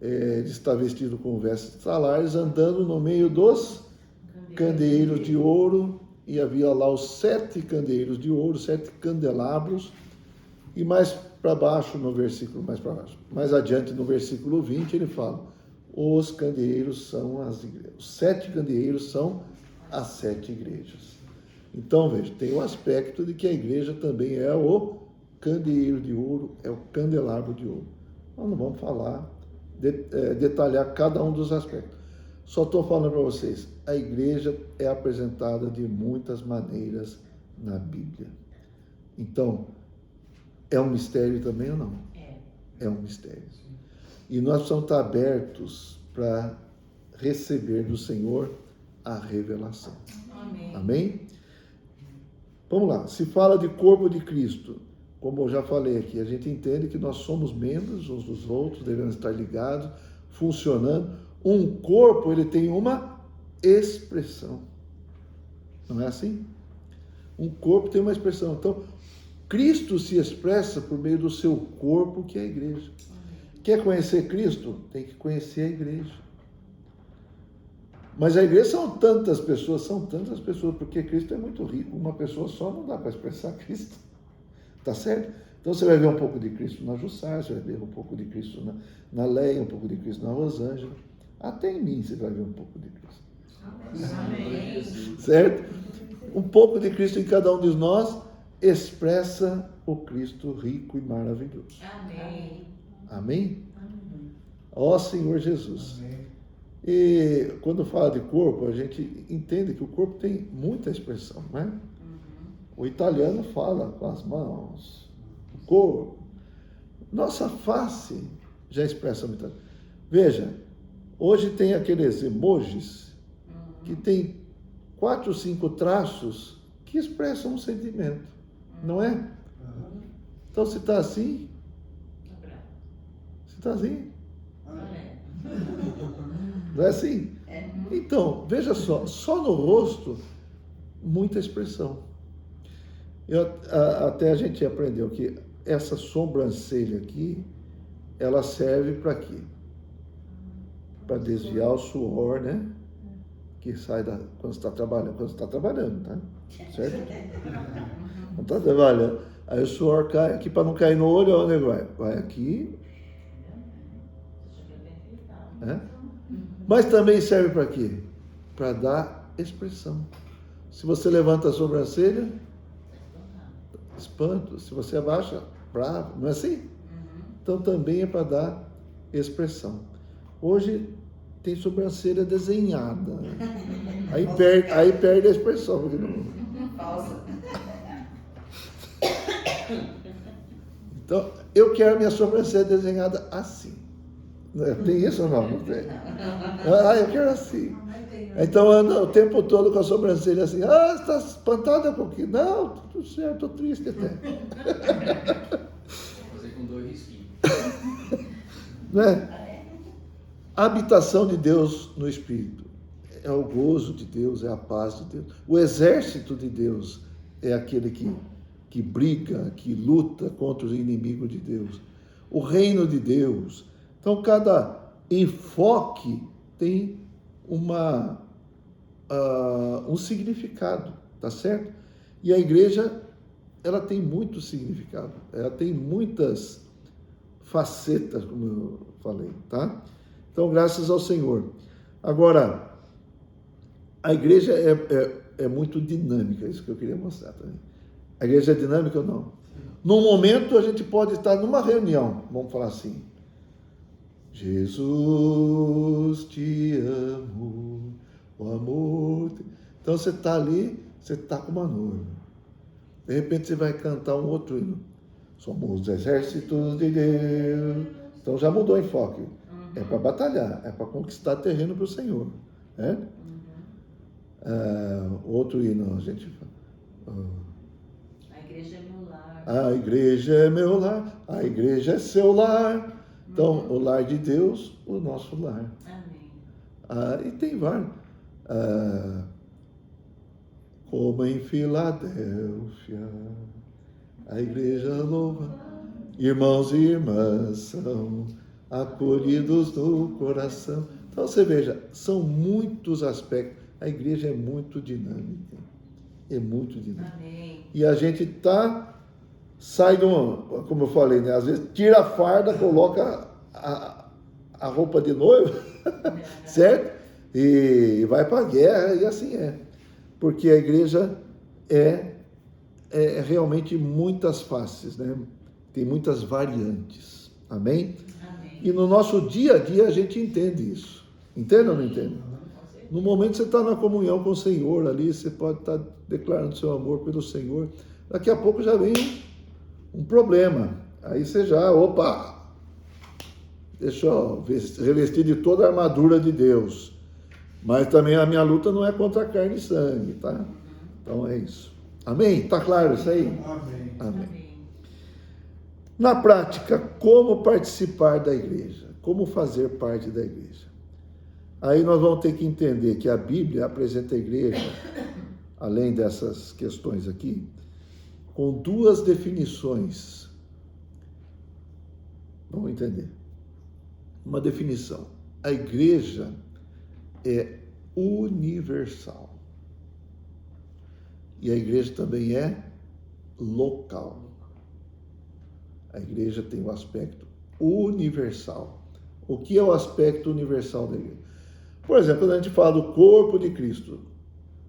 ele está vestido com vestes salares, andando no meio dos candeeiros de ouro, e havia lá os 7 candeeiros de ouro, 7 candelabros, e mais para baixo, no versículo mais para baixo, mais adiante no versículo 20, ele fala, os candeeiros são as igrejas, os 7 candeeiros são as 7 igrejas. Então, veja, tem o aspecto de que a igreja também é o candeeiro de ouro, é o candelabro de ouro. Nós não vamos falar, detalhar cada um dos aspectos. Só estou falando para vocês, a igreja é apresentada de muitas maneiras na Bíblia. Então, é um mistério também ou não? É um mistério. E nós precisamos estar abertos para receber do Senhor a revelação. Amém. Amém? Vamos lá, se fala de corpo de Cristo, como eu já falei aqui, a gente entende que nós somos membros uns dos outros, devemos estar ligados, funcionando. Um corpo, ele tem uma expressão. Não é assim? Um corpo tem uma expressão. Então, Cristo se expressa por meio do seu corpo, que é a igreja. Quer conhecer Cristo? Tem que conhecer a igreja. Mas a igreja são tantas pessoas, porque Cristo é muito rico. Uma pessoa só não dá para expressar Cristo. Tá certo? Então você vai ver um pouco de Cristo na Jussara, você vai ver um pouco de Cristo na Leia, um pouco de Cristo na Rosângela. Até em mim você vai ver um pouco de Cristo. Amém. Certo? Um pouco de Cristo em cada um de nós, expressa o Cristo rico e maravilhoso. Amém. Amém? Ó Senhor Jesus. Amém. E quando fala de corpo, a gente entende que o corpo tem muita expressão, né? O italiano fala com as mãos, o corpo. Nossa face já expressa muita. Veja, hoje tem aqueles emojis que tem 4 ou 5 traços que expressam um sentimento, não é? Então, se está assim, se está assim, não é assim? Então, veja só no rosto, muita expressão. Até a gente aprendeu que essa sobrancelha aqui, ela serve para quê? Para desviar o suor, né? Que sai quando você está trabalhando, tá? Certo? Quando está trabalhando. Aí o suor cai aqui, para não cair no olho, onde vai? Vai aqui. É? Mas também serve para quê? Para dar expressão. Se você levanta a sobrancelha, espanto. Se você abaixa, bravo. Não é assim? Então também é para dar expressão. Hoje tem sobrancelha desenhada. Aí perde a expressão. Porque não... Falsa. Então, eu quero minha sobrancelha desenhada assim. Tem isso ou não? Não tem. Eu quero assim. Então anda o tempo todo com a sobrancelha assim. Você está espantada com o quê? Não, tudo certo, estou triste até. Vou fazer com 2 risquinhos. Não é? A habitação de Deus no Espírito é o gozo de Deus, é a paz de Deus. O exército de Deus é aquele que briga, que luta contra os inimigos de Deus. O reino de Deus. Então, cada enfoque tem um significado, tá certo? E a igreja, ela tem muito significado. Ela tem muitas facetas, como eu falei, tá? Então, graças ao Senhor. Agora, a igreja é muito dinâmica, isso que eu queria mostrar também. A igreja é dinâmica ou não? Num momento, a gente pode estar numa reunião, vamos falar assim. Jesus, te amo, o amor... Então, você está ali, você está com uma noiva. De repente, você vai cantar um outro hino. Somos exércitos de Deus. Então, já mudou o enfoque. É para batalhar, é para conquistar terreno para o Senhor. Né? Outro hino, a gente fala. A igreja é meu lar. A igreja é meu lar, a igreja é seu lar. Então, o lar de Deus, o nosso lar. Amém. E tem vários. Como em Filadélfia, a igreja louva, irmãos e irmãs são acolhidos no coração. Então, você veja, são muitos aspectos. A igreja é muito dinâmica. É muito dinâmica. Amém. E a gente sai como eu falei, né? Às vezes tira a farda, coloca a roupa de noiva, certo? E vai para a guerra, e assim é. Porque a igreja é realmente muitas faces, né? Tem muitas variantes. Amém? Amém. E no nosso dia a dia a gente entende isso. Entende ou não entende? No momento que você está na comunhão com o Senhor ali, você pode estar declarando seu amor pelo Senhor. Daqui a pouco já vem um problema. Aí você deixa eu revestir de toda a armadura de Deus. Mas também a minha luta não é contra carne e sangue, tá? Então é isso. Amém? Tá claro isso aí? Amém. Amém. Amém. Na prática, como participar da igreja? Como fazer parte da igreja? Aí nós vamos ter que entender que a Bíblia apresenta a igreja, além dessas questões aqui, com 2 definições. Vamos entender. Uma definição. A igreja é universal. E a igreja também é local. A igreja tem um aspecto universal. O que é o aspecto universal da igreja? Por exemplo, quando a gente fala do corpo de Cristo,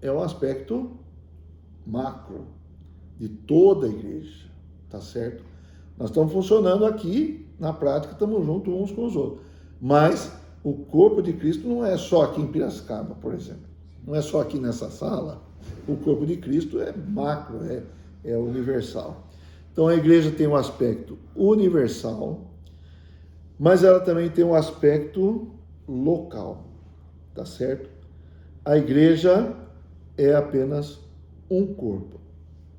é um aspecto macro, de toda a igreja, tá certo? Nós estamos funcionando aqui, na prática, estamos juntos uns com os outros. Mas o corpo de Cristo não é só aqui em Piracicaba, por exemplo. Não é só aqui nessa sala. O corpo de Cristo é macro, é universal. Então a igreja tem um aspecto universal, mas ela também tem um aspecto local, tá certo? A igreja é apenas um corpo.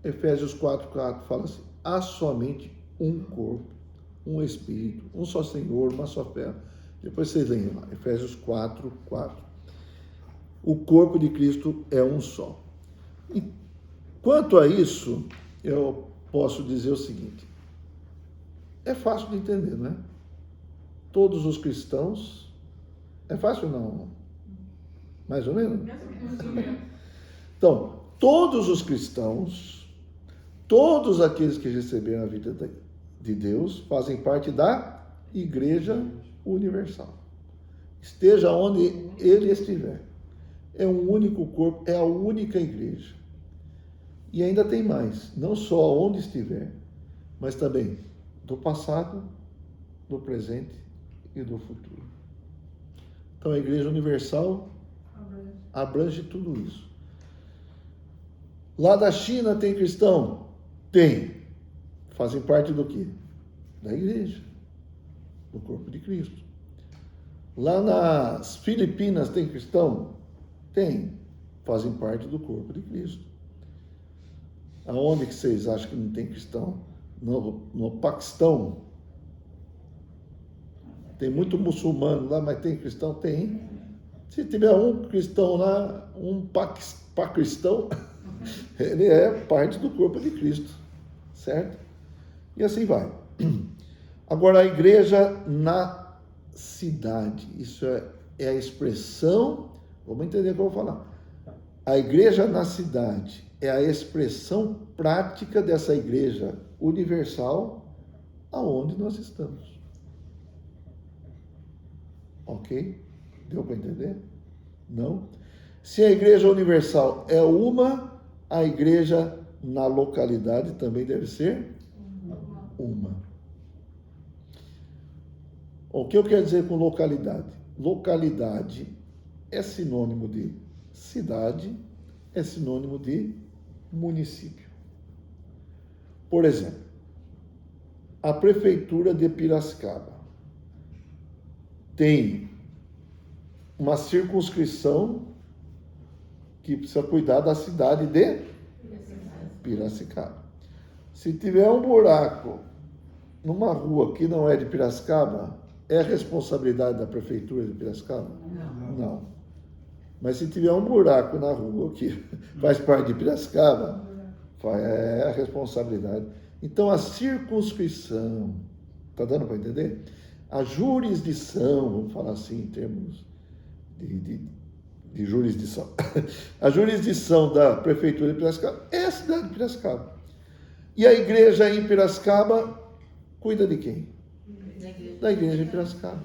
Efésios 4:4 fala assim: há somente um corpo, um Espírito, um só Senhor, uma só fé. Depois vocês leem lá, Efésios 4:4. O corpo de Cristo é um só. E quanto a isso, eu posso dizer o seguinte: é fácil de entender, não é? Todos os cristãos, é fácil não? Mais ou menos? Então, todos os cristãos, todos aqueles que receberam a vida de Deus, fazem parte da Igreja Universal. Esteja onde ele estiver. É um único corpo, é a única igreja. E ainda tem mais, não só onde estiver, mas também do passado, do presente e do futuro. Então a Igreja Universal abrange tudo isso. Lá da China tem cristão? Tem. Fazem parte do quê? Da igreja, do corpo de Cristo. Lá nas Filipinas tem cristão? Tem. Fazem parte do corpo de Cristo. Aonde que vocês acham que não tem cristão? No Paquistão. Tem muito muçulmano lá, mas tem cristão? Tem. Se tiver um cristão lá, um paquistão, ele é parte do corpo de Cristo, certo? E assim vai. Agora, a igreja na cidade, isso é a expressão, vamos entender o que eu vou falar. A igreja na cidade é a expressão prática dessa igreja universal aonde nós estamos. Ok? Deu para entender? Não? Se a igreja universal é uma, a igreja na localidade também deve ser uma. O que eu quero dizer com localidade? Localidade é sinônimo de cidade, é sinônimo de município. Por exemplo, a prefeitura de Piracicaba tem uma circunscrição que precisa cuidar da cidade de Piracicaba. Se tiver um buraco numa rua que não é de Piracicaba, é responsabilidade da prefeitura de Piracicaba? Não. Mas se tiver um buraco na rua que faz parte de Piracicaba, é a responsabilidade. Então a circunscrição, está dando para entender? A jurisdição, vamos falar assim em termos de jurisdição. A jurisdição da prefeitura de Piracicaba é a cidade de Piracicaba. E a igreja em Piracicaba cuida de quem? Da igreja em Piracicaba.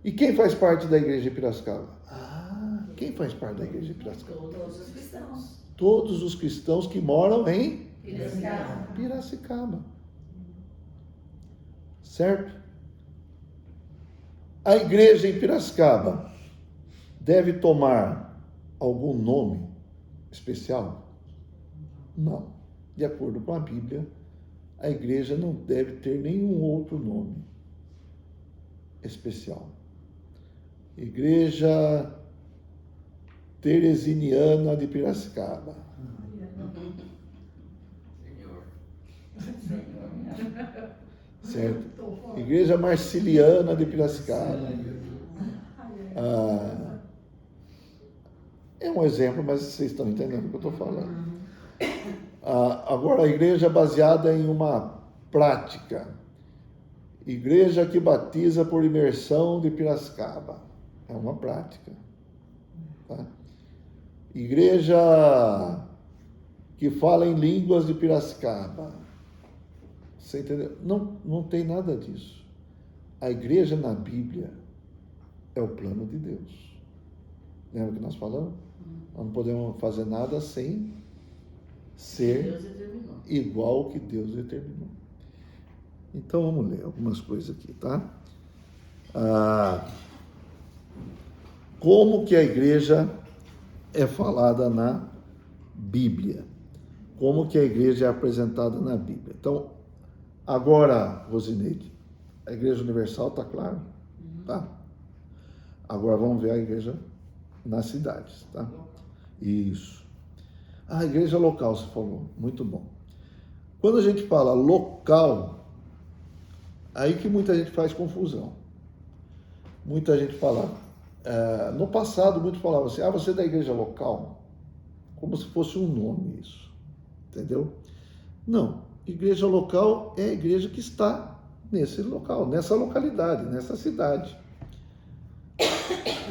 E quem faz parte da igreja em Piracicaba? Quem faz parte da igreja em Piracicaba? Todos os cristãos. Todos os cristãos que moram em Piracicaba. Certo? A igreja em Piracicaba deve tomar algum nome especial? Não. De acordo com a Bíblia, a igreja não deve ter nenhum outro nome especial. Igreja Teresiniana de Piracicaba. Certo? Igreja Marciliana de Piracicaba. É um exemplo, mas vocês estão entendendo o que eu estou falando. Agora, a igreja baseada em uma prática. Igreja que batiza por imersão de Piracicaba. É uma prática. Tá? Igreja que fala em línguas de Piracicaba. Você entendeu? Não tem nada disso. A igreja na Bíblia é o plano de Deus. Lembra que nós falamos? Nós não podemos fazer nada sem ser Deus determinou. igual ao que Deus determinou. Então vamos ler algumas coisas aqui, tá? Como que a igreja é falada na Bíblia? Como que a igreja é apresentada na Bíblia? Então, agora, Rosineide, a Igreja Universal está claro? Tá? Agora vamos ver a igreja nas cidades, tá? Isso. A igreja local, você falou, muito bom. Quando a gente fala local, aí que muita gente faz confusão. Muita gente fala, no passado, muitos falavam assim, você é da igreja local, como se fosse um nome isso, entendeu? Não, igreja local é a igreja que está nesse local, nessa localidade, nessa cidade.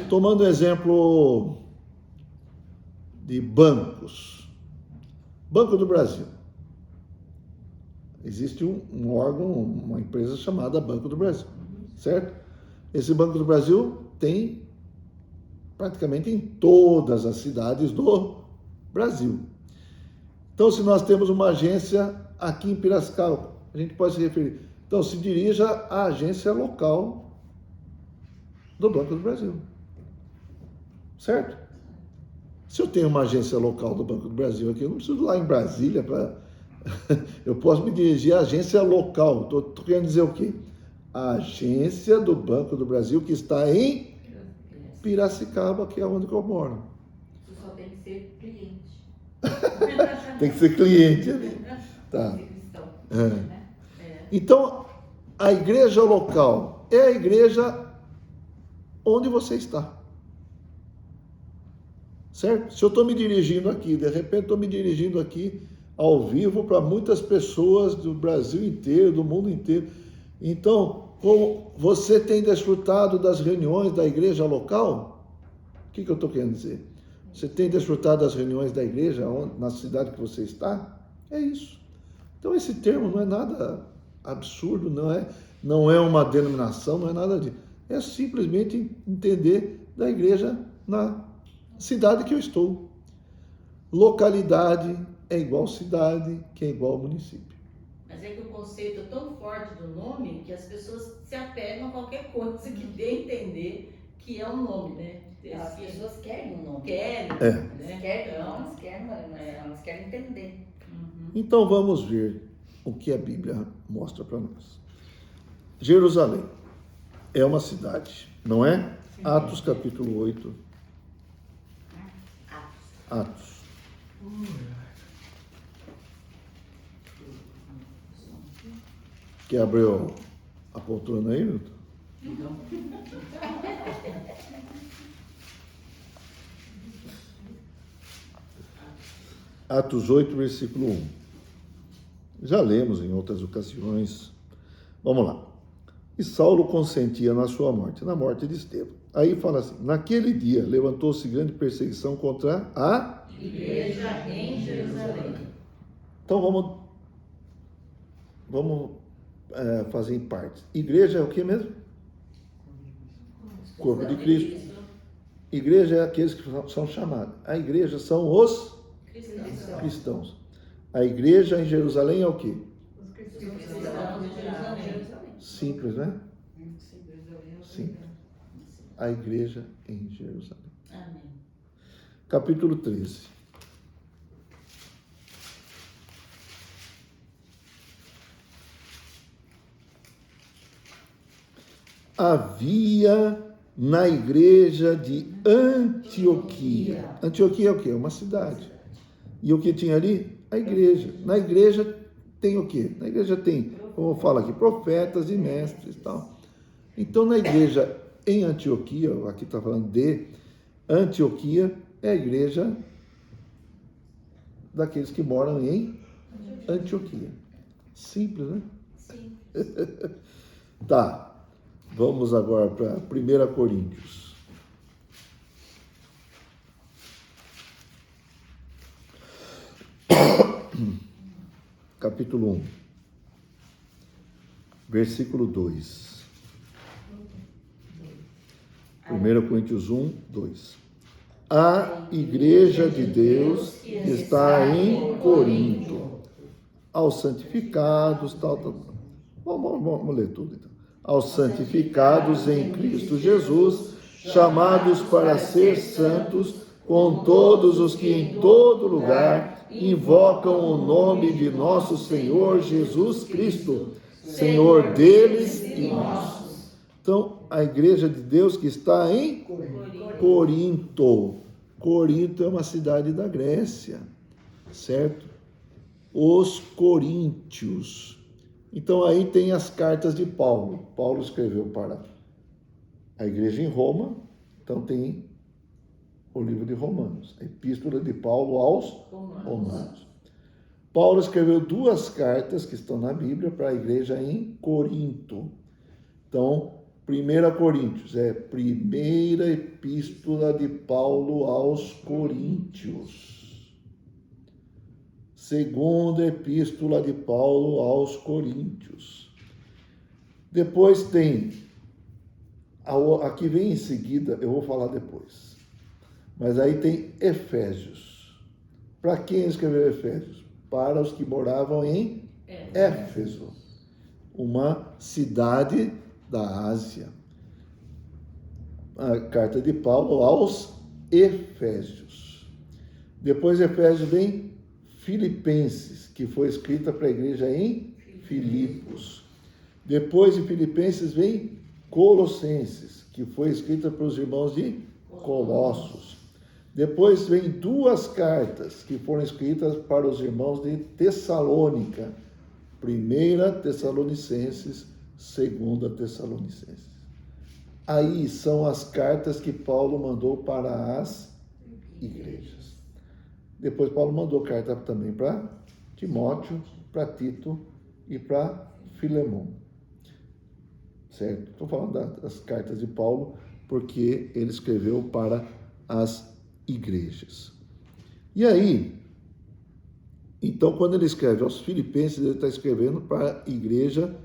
Tomando o exemplo de bancos. Banco do Brasil. Existe um órgão, uma empresa chamada Banco do Brasil, certo? Esse Banco do Brasil tem praticamente em todas as cidades do Brasil. Então, se nós temos uma agência aqui em Piracicaba, a gente pode se referir. Então, se dirija à agência local do Banco do Brasil. Certo? Se eu tenho uma agência local do Banco do Brasil aqui, eu não preciso ir lá em Brasília para... Eu posso me dirigir à agência local. Estou querendo dizer o quê? A agência do Banco do Brasil que está em Piracicaba, que é onde eu moro. Você só tem que ser cliente. Tem que ser cliente ali. Tá. Tem que ser cristão. É. Né? Então, a igreja local é a igreja onde você está. Certo? Se eu estou me dirigindo aqui, de repente estou me dirigindo aqui ao vivo para muitas pessoas do Brasil inteiro, do mundo inteiro. Então, como você tem desfrutado das reuniões da igreja local? O que eu estou querendo dizer? Você tem desfrutado das reuniões da igreja na cidade que você está? É isso. Então, esse termo não é nada absurdo, não é uma denominação, não é nada disso. É simplesmente entender da igreja na cidade que eu estou. Localidade é igual cidade, que é igual município. Mas é que o conceito é tão forte do nome que as pessoas se apegam a qualquer coisa que dê a entender que é um nome, né? As pessoas querem um nome. Querem, É. né? Elas querem, não, elas querem uma denominação, elas querem entender. Então vamos ver o que a Bíblia mostra para nós. Jerusalém é uma cidade, não é? Atos capítulo 8. Atos. Que abriu a poltrona aí, Milton? Atos 8, versículo 1. Já lemos em outras ocasiões. Vamos lá. E Saulo consentia na sua morte, na morte de Estevão. Aí fala assim, naquele dia levantou-se grande perseguição contra a Igreja em Jerusalém. Então vamos fazer em partes. Igreja é o que mesmo? Corpo de Cristo. Igreja é aqueles que são chamados. A igreja são os cristãos. A igreja em Jerusalém é o quê? Cristãos de Jerusalém. Simples, né? Simples. A igreja em Jerusalém. Amém. Capítulo 13. Havia na igreja de Antioquia. Antioquia é o quê? É uma cidade. E o que tinha ali? A igreja. Na igreja tem o quê? Na igreja tem, como fala aqui, profetas e mestres e tal. Então, na igreja em Antioquia, aqui está falando de Antioquia, é a igreja daqueles que moram em Antioquia. Simples, né? Sim. Tá. Vamos agora para 1 Coríntios. Capítulo 1, versículo 2. 1 Coríntios 1, 2. à igreja de Deus que está em Corinto, aos santificados, tal. Vamos ler tudo então. Aos santificados em Cristo Jesus, chamados para ser santos, com todos os que em todo lugar invocam o nome de nosso Senhor Jesus Cristo, Senhor deles e nossos. Então, a igreja de Deus que está em Corinto. Corinto é uma cidade da Grécia, certo? Os coríntios. Então, aí tem as cartas de Paulo. Paulo escreveu para a igreja em Roma, então tem o livro de Romanos, a epístola de Paulo aos Romanos. Paulo escreveu 2 cartas que estão na Bíblia para a igreja em Corinto. Então, 1 Coríntios é a primeira epístola de Paulo aos Coríntios. Segunda epístola de Paulo aos Coríntios. Depois tem, aqui vem em seguida, eu vou falar depois. Mas aí tem Efésios. Para quem escreveu Efésios? Para os que moravam em Éfeso, uma cidade da Ásia. A carta de Paulo aos Efésios. Depois de Efésios vem Filipenses, que foi escrita para a igreja em Filipos. Depois de Filipenses vem Colossenses, que foi escrita para os irmãos de Colossos. Depois vem 2 cartas que foram escritas para os irmãos de Tessalônica. 1 Tessalonicenses, 2 Tessalonicenses. Aí são as cartas que Paulo mandou para as igrejas. Depois Paulo mandou carta também para Timóteo, para Tito e para Filemon. Certo? Estou falando das cartas de Paulo porque ele escreveu para as igrejas. E aí, então, quando ele escreve aos Filipenses, ele está escrevendo para a igreja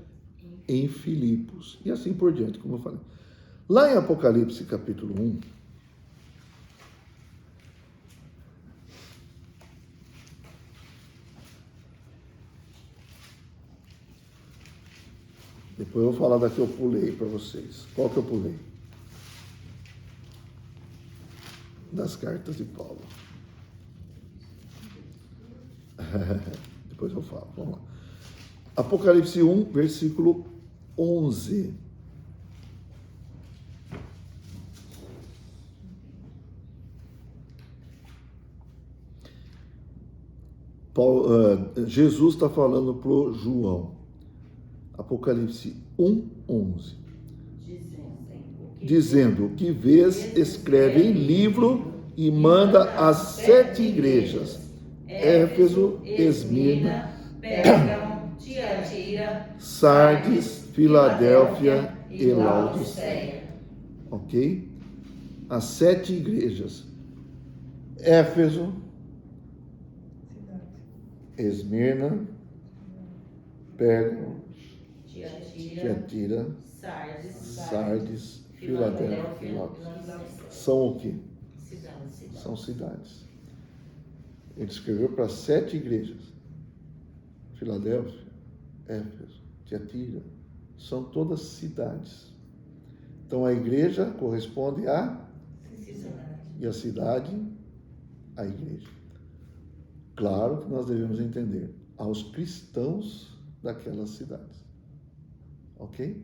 em Filipos. E assim por diante, como eu falei. Lá em Apocalipse, capítulo 1, depois eu vou falar da que eu pulei para vocês. Qual que eu pulei? Das cartas de Paulo. Depois eu falo. Vamos lá. Apocalipse 1, versículo 11. Jesus está falando para o João. Apocalipse 1, 11. Dizendo: o que vês, escreve em livro e manda às 7 igrejas: Éfeso, Esmirna, Pérgamo, Tiatira, Sardes, Filadélfia e Laodiceia. Ok? As 7 igrejas: Éfeso, Esmirna, Pérgamo, Tiatira, Sardes, Filadélfia e Laodiceia. São o quê? São cidades. Ele escreveu para 7 igrejas: Filadélfia, Éfeso, Tiatira. São todas cidades. Então a igreja corresponde à cidade. E a cidade à igreja. Claro que nós devemos entender aos cristãos daquelas cidades. Ok?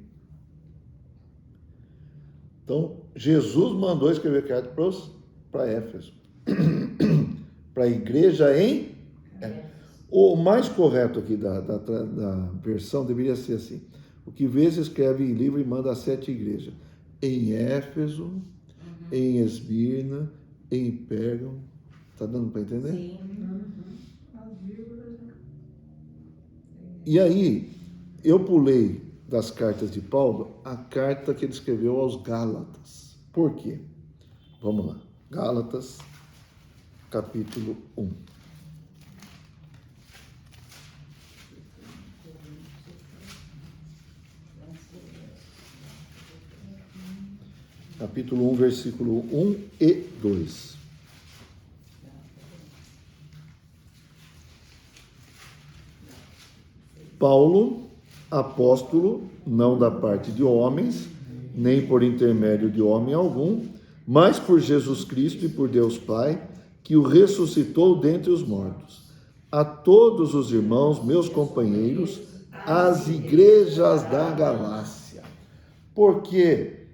Então, Jesus mandou escrever carta para Éfeso. Para a igreja em Éfeso. O mais correto aqui da versão deveria ser assim: o que vês, escreve em livro e manda a 7 igrejas: em Éfeso, em Esmirna, em Pérgamo. Está dando para entender? Sim. E aí, eu pulei das cartas de Paulo a carta que ele escreveu aos Gálatas. Por quê? Vamos lá. Gálatas, capítulo 1. Capítulo 1, versículo 1 e 2. Paulo, apóstolo, não da parte de homens, nem por intermédio de homem algum, mas por Jesus Cristo e por Deus Pai, que o ressuscitou dentre os mortos. A todos os irmãos, meus companheiros, às igrejas da Galácia. Por que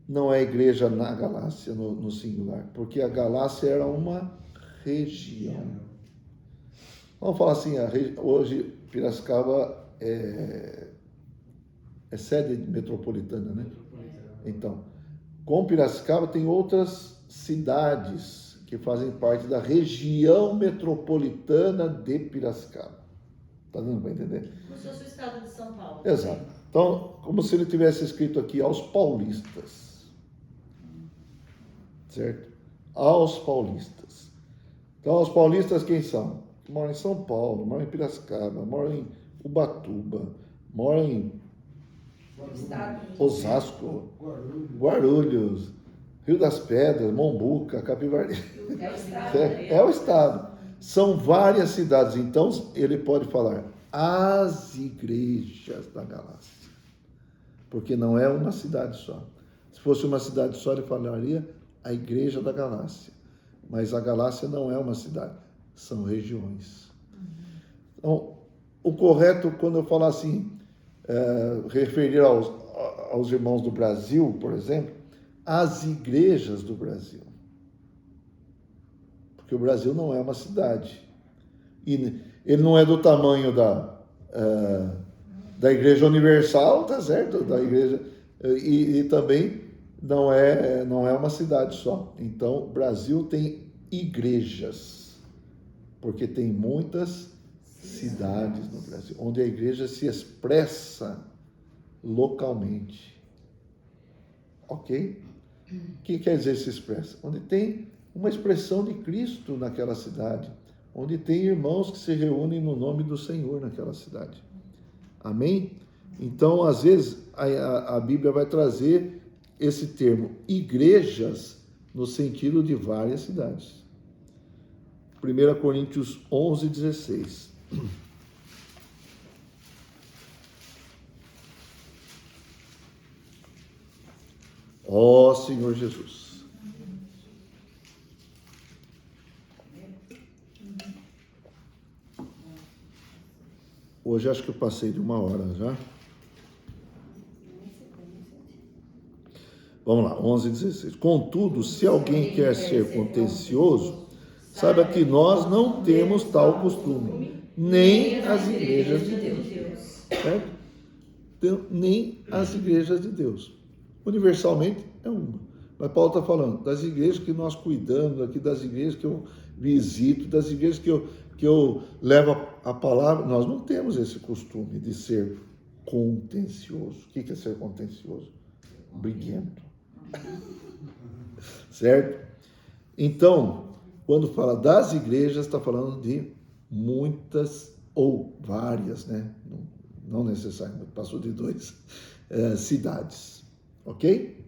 não é igreja na Galácia, no singular? Porque a Galácia era uma região. Vamos falar assim, hoje Piracicaba é sede metropolitana, né? Então, com Piracicaba tem outras cidades que fazem parte da região metropolitana de Piracicaba. Tá dando para entender? Como se fosse o estado de São Paulo. Exato. Então, como se ele tivesse escrito aqui aos paulistas. Certo? Aos paulistas. Então, os paulistas quem são? Moram em São Paulo, moram em Piracicaba, moram em Ubatuba, moram em Osasco, Guarulhos, Rio das Pedras, Mombuca, Capivari. É o estado. É o estado. São várias cidades. Então, ele pode falar as igrejas da Galácia. Porque não é uma cidade só. Se fosse uma cidade só, ele falaria a igreja da Galácia. Mas a Galácia não é uma cidade, são regiões. Então, o correto, quando eu falar assim, referir aos irmãos do Brasil, por exemplo, as igrejas do Brasil. Porque o Brasil não é uma cidade. E ele não é do tamanho da Igreja Universal, tá certo? Da igreja, e também não é uma cidade só. Então, o Brasil tem igrejas, porque tem muitas cidades no Brasil, onde a igreja se expressa localmente. Ok? O que quer dizer se expressa? Onde tem uma expressão de Cristo naquela cidade, onde tem irmãos que se reúnem no nome do Senhor naquela cidade. Amém? Então, às vezes, a Bíblia vai trazer esse termo, igrejas, no sentido de várias cidades. 1 Coríntios 11, 16. Ó Senhor Jesus. Hoje acho que eu passei de 1 hora já. Vamos lá, 11:16. Contudo, se alguém quer ser contencioso, saiba que nós não temos tal costume, nem as igrejas de Deus. Certo? Então, nem as igrejas de Deus. Universalmente é uma. Mas Paulo está falando das igrejas que nós cuidamos aqui, das igrejas que eu visito, das igrejas que eu levo a palavra. Nós não temos esse costume de ser contencioso. O que é ser contencioso? Briguento. Certo? Então, quando fala das igrejas, está falando de muitas ou várias, né? Não necessariamente, passou de 2 cidades. Ok?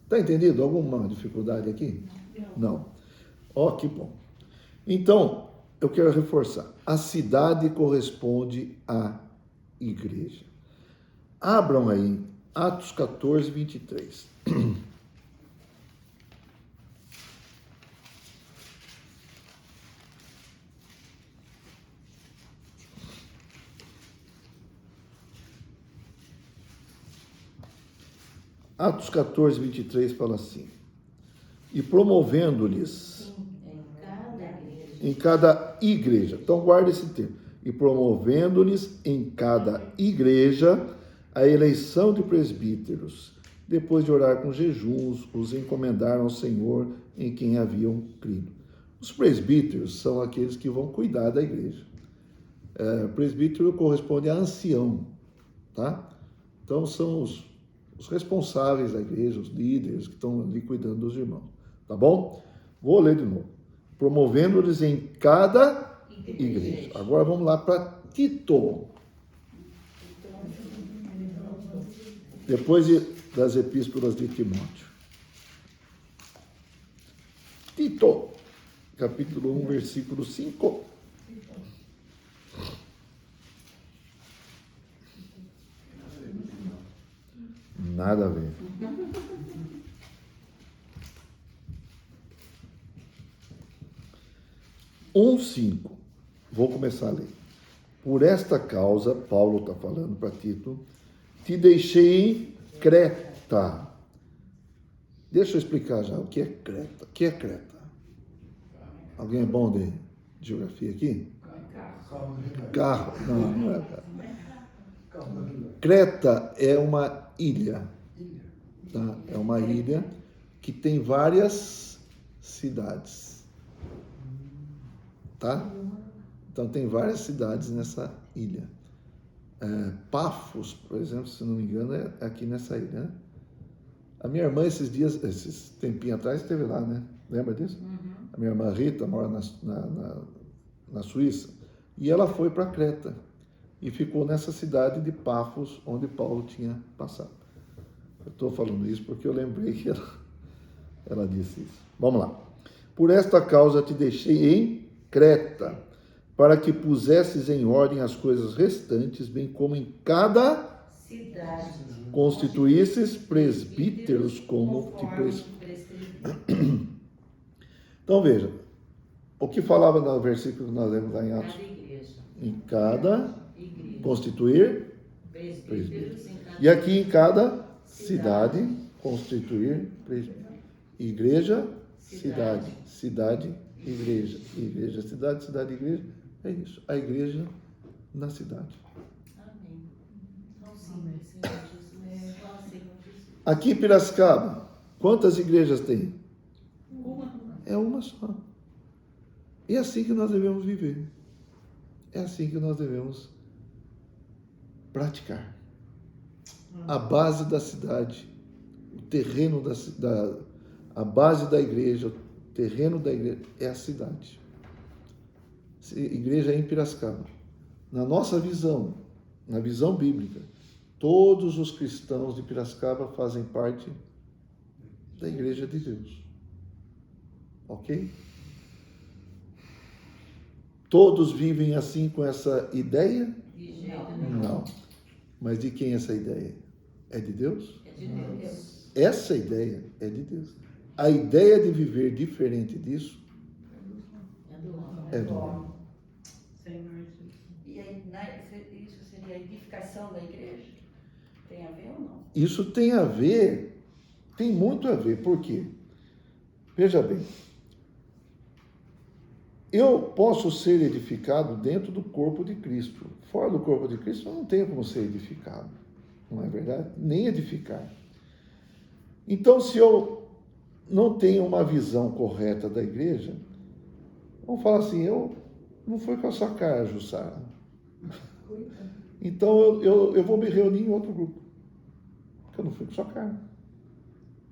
Está entendido? Alguma dificuldade aqui? Não. Ó, que bom. Então, eu quero reforçar. A cidade corresponde à igreja. Abram aí, Atos 14, 23. Atos 14, 23 fala assim: e promovendo-lhes em cada igreja. Então, guarda esse termo. E promovendo-lhes em cada igreja a eleição de presbíteros. Depois de orar com jejuns, os encomendaram ao Senhor em quem haviam crido. Os presbíteros são aqueles que vão cuidar da igreja. Presbítero corresponde a ancião, tá? Então, são os responsáveis da igreja, os líderes que estão ali cuidando dos irmãos. Tá bom? Vou ler de novo. Promovendo-lhes em cada igreja. Agora vamos lá para Tito. Depois das epístolas de Timóteo. Tito, capítulo 1, versículo 5. Nada a ver. Um 5. Vou começar a ler. Por esta causa, Paulo está falando para Tito, te deixei em Creta. Deixa eu explicar já o que é Creta. O que é Creta? Alguém é bom de geografia aqui? Carro. Não, não é carro. Creta é uma ilha. Tá? É uma ilha que tem várias cidades. Tá? Então tem várias cidades nessa ilha. Pafos, por exemplo, se não me engano, é aqui nessa ilha, né? A minha irmã esses tempinho atrás, esteve lá, né? Lembra disso? A minha irmã Rita mora na Suíça. E ela foi para Creta. E ficou nessa cidade de Pafos, onde Paulo tinha passado. Eu estou falando isso porque eu lembrei que ela disse isso. Vamos lá. Por esta causa te deixei em Creta, para que pusesses em ordem as coisas restantes, bem como em cada cidade constituísses presbíteros como te prescrevi. Então veja, o que falava no versículo que nós lemos lá em Atos? Cada igreja. Em cada Igreja. Constituir Presbíteros em cada e aqui em cada cidade constituir presbíteros. Igreja, cidade, cidade, igreja, igreja, cidade, cidade, igreja. É isso, a igreja na cidade. Amém. Não, sim, Senhor Jesus. Fala, Senhor Jesus. Aqui em Piracicaba, quantas igrejas tem? Uma. É uma só. E é assim que nós devemos viver. É assim que nós devemos praticar. A base da cidade, o terreno a base da igreja, o terreno da igreja é a cidade. Igreja é em Piracicaba. Na nossa visão, na visão bíblica, todos os cristãos de Piracicaba fazem parte da igreja de Deus. Ok? Todos vivem assim com essa ideia? De jeito nenhum. Não. Mas de quem é essa ideia? É de Deus? É de Deus. Essa ideia é de Deus. A ideia de viver diferente disso É do homem. é do homem. Senhor Jesus. E aí, isso seria a edificação da igreja? Tem a ver ou não? Isso tem a ver, tem muito a ver. Por quê? Veja bem, eu posso ser edificado dentro do corpo de Cristo. Fora do corpo de Cristo, eu não tenho como ser edificado. Não é verdade? Nem edificar. Então, se eu não tenho uma visão correta da igreja, vamos falar assim, eu não fui com a sua cara, Jussara. Então, eu vou me reunir em outro grupo. Porque eu não fui com a sua cara.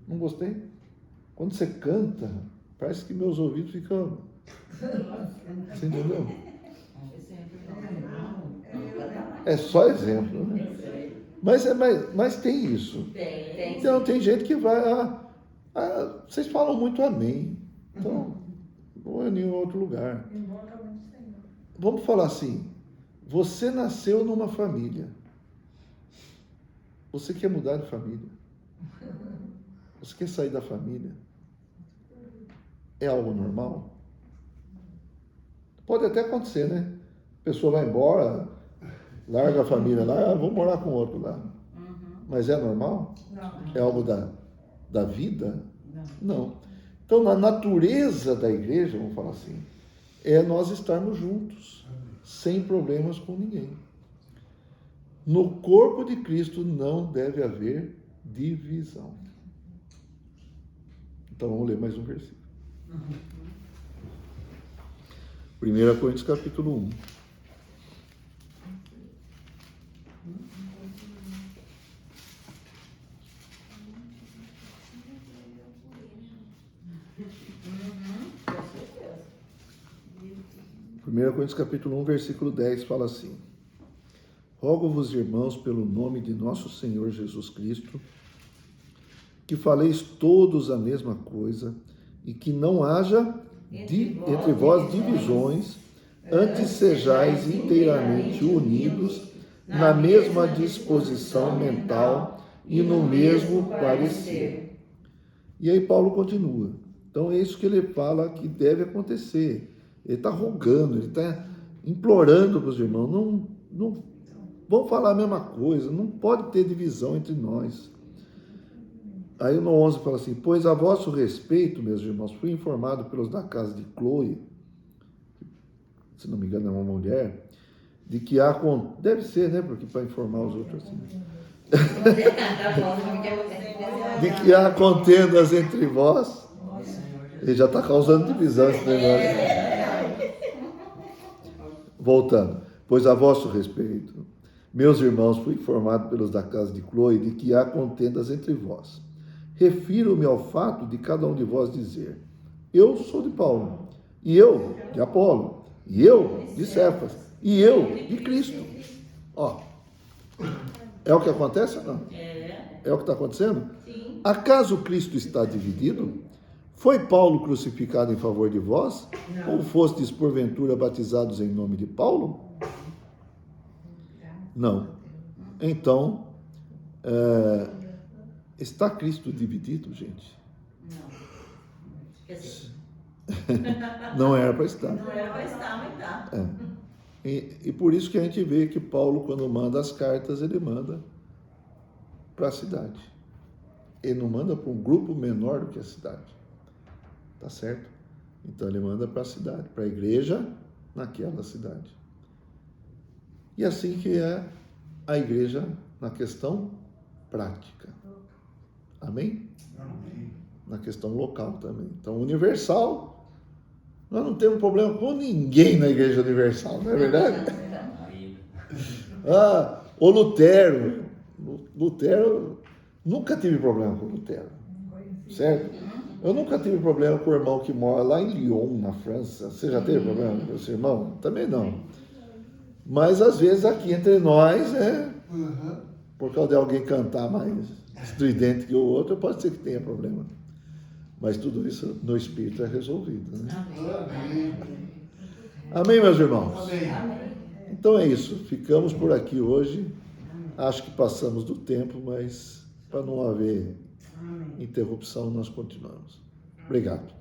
Não gostei. Quando você canta, parece que meus ouvidos ficam... Você entendeu? É só exemplo, né? Mas tem isso. Tem. Então tem gente que vai... vocês falam muito amém. Então, vou em nenhum outro lugar. Vamos falar assim. Você nasceu numa família. Você quer mudar de família? Você quer sair da família? É algo normal? Pode até acontecer, né? A pessoa vai embora, larga a família lá, vou morar com outro lá. Mas é normal? Não. É algo da vida? Não. Então, na natureza da igreja, vamos falar assim, é nós estarmos juntos, sem problemas com ninguém. No corpo de Cristo não deve haver divisão. Então, vamos ler mais um versículo. 1 Coríntios capítulo 1. Com certeza. 1 Coríntios capítulo 1, versículo 10 fala assim: Rogo-vos, irmãos, pelo nome de nosso Senhor Jesus Cristo, que faleis todos a mesma coisa e que não haja entre vós divisões, antes sejais inteiramente unidos na mesma disposição mental e no mesmo parecer. E aí Paulo continua. Então é isso que ele fala que deve acontecer. Ele está rogando, ele está implorando para os irmãos, não vão falar a mesma coisa, não pode ter divisão entre nós. Aí no 11 fala assim, pois a vosso respeito, meus irmãos, fui informado pelos da casa de Chloe, se não me engano é uma mulher, de que há, deve ser, né, porque para informar os outros assim, de que há contendas entre vós, ele já está causando divisão esse negócio. Voltando, pois a vosso respeito, meus irmãos, fui informado pelos da casa de Chloe de que há contendas entre vós. Refiro-me ao fato de cada um de vós dizer, eu sou de Paulo, e eu de Apolo, e eu de Cefas, e eu de Cristo. Ó, é o que acontece ou não? É o que está acontecendo? Sim. Acaso Cristo está dividido? Foi Paulo crucificado em favor de vós? Ou fostes porventura batizados em nome de Paulo? Não. Então, está Cristo dividido, gente? Não. Quer dizer, Não era para estar. não era para estar, mas tá. E por isso que a gente vê que Paulo, quando manda as cartas, ele manda para a cidade. Ele não manda para um grupo menor do que a cidade. Tá certo? Então ele manda para a cidade, para a igreja naquela cidade. E assim que é a igreja na questão prática. Amém? Amém. Na questão local também. Então, universal, nós não temos problema com ninguém na igreja universal, não é verdade? O Lutero, nunca tive problema com o Lutero, certo? Eu nunca tive problema com o irmão que mora lá em Lyon, na França. Você já teve problema com esse irmão? Também não. Mas às vezes aqui entre nós, por causa de alguém cantar mais estridente que o outro, pode ser que tenha problema. Mas tudo isso no Espírito é resolvido, né? Amém. Amém, meus irmãos? Amém. Então é isso. Ficamos por aqui hoje. Acho que passamos do tempo, mas para não haver interrupção, nós continuamos. Obrigado.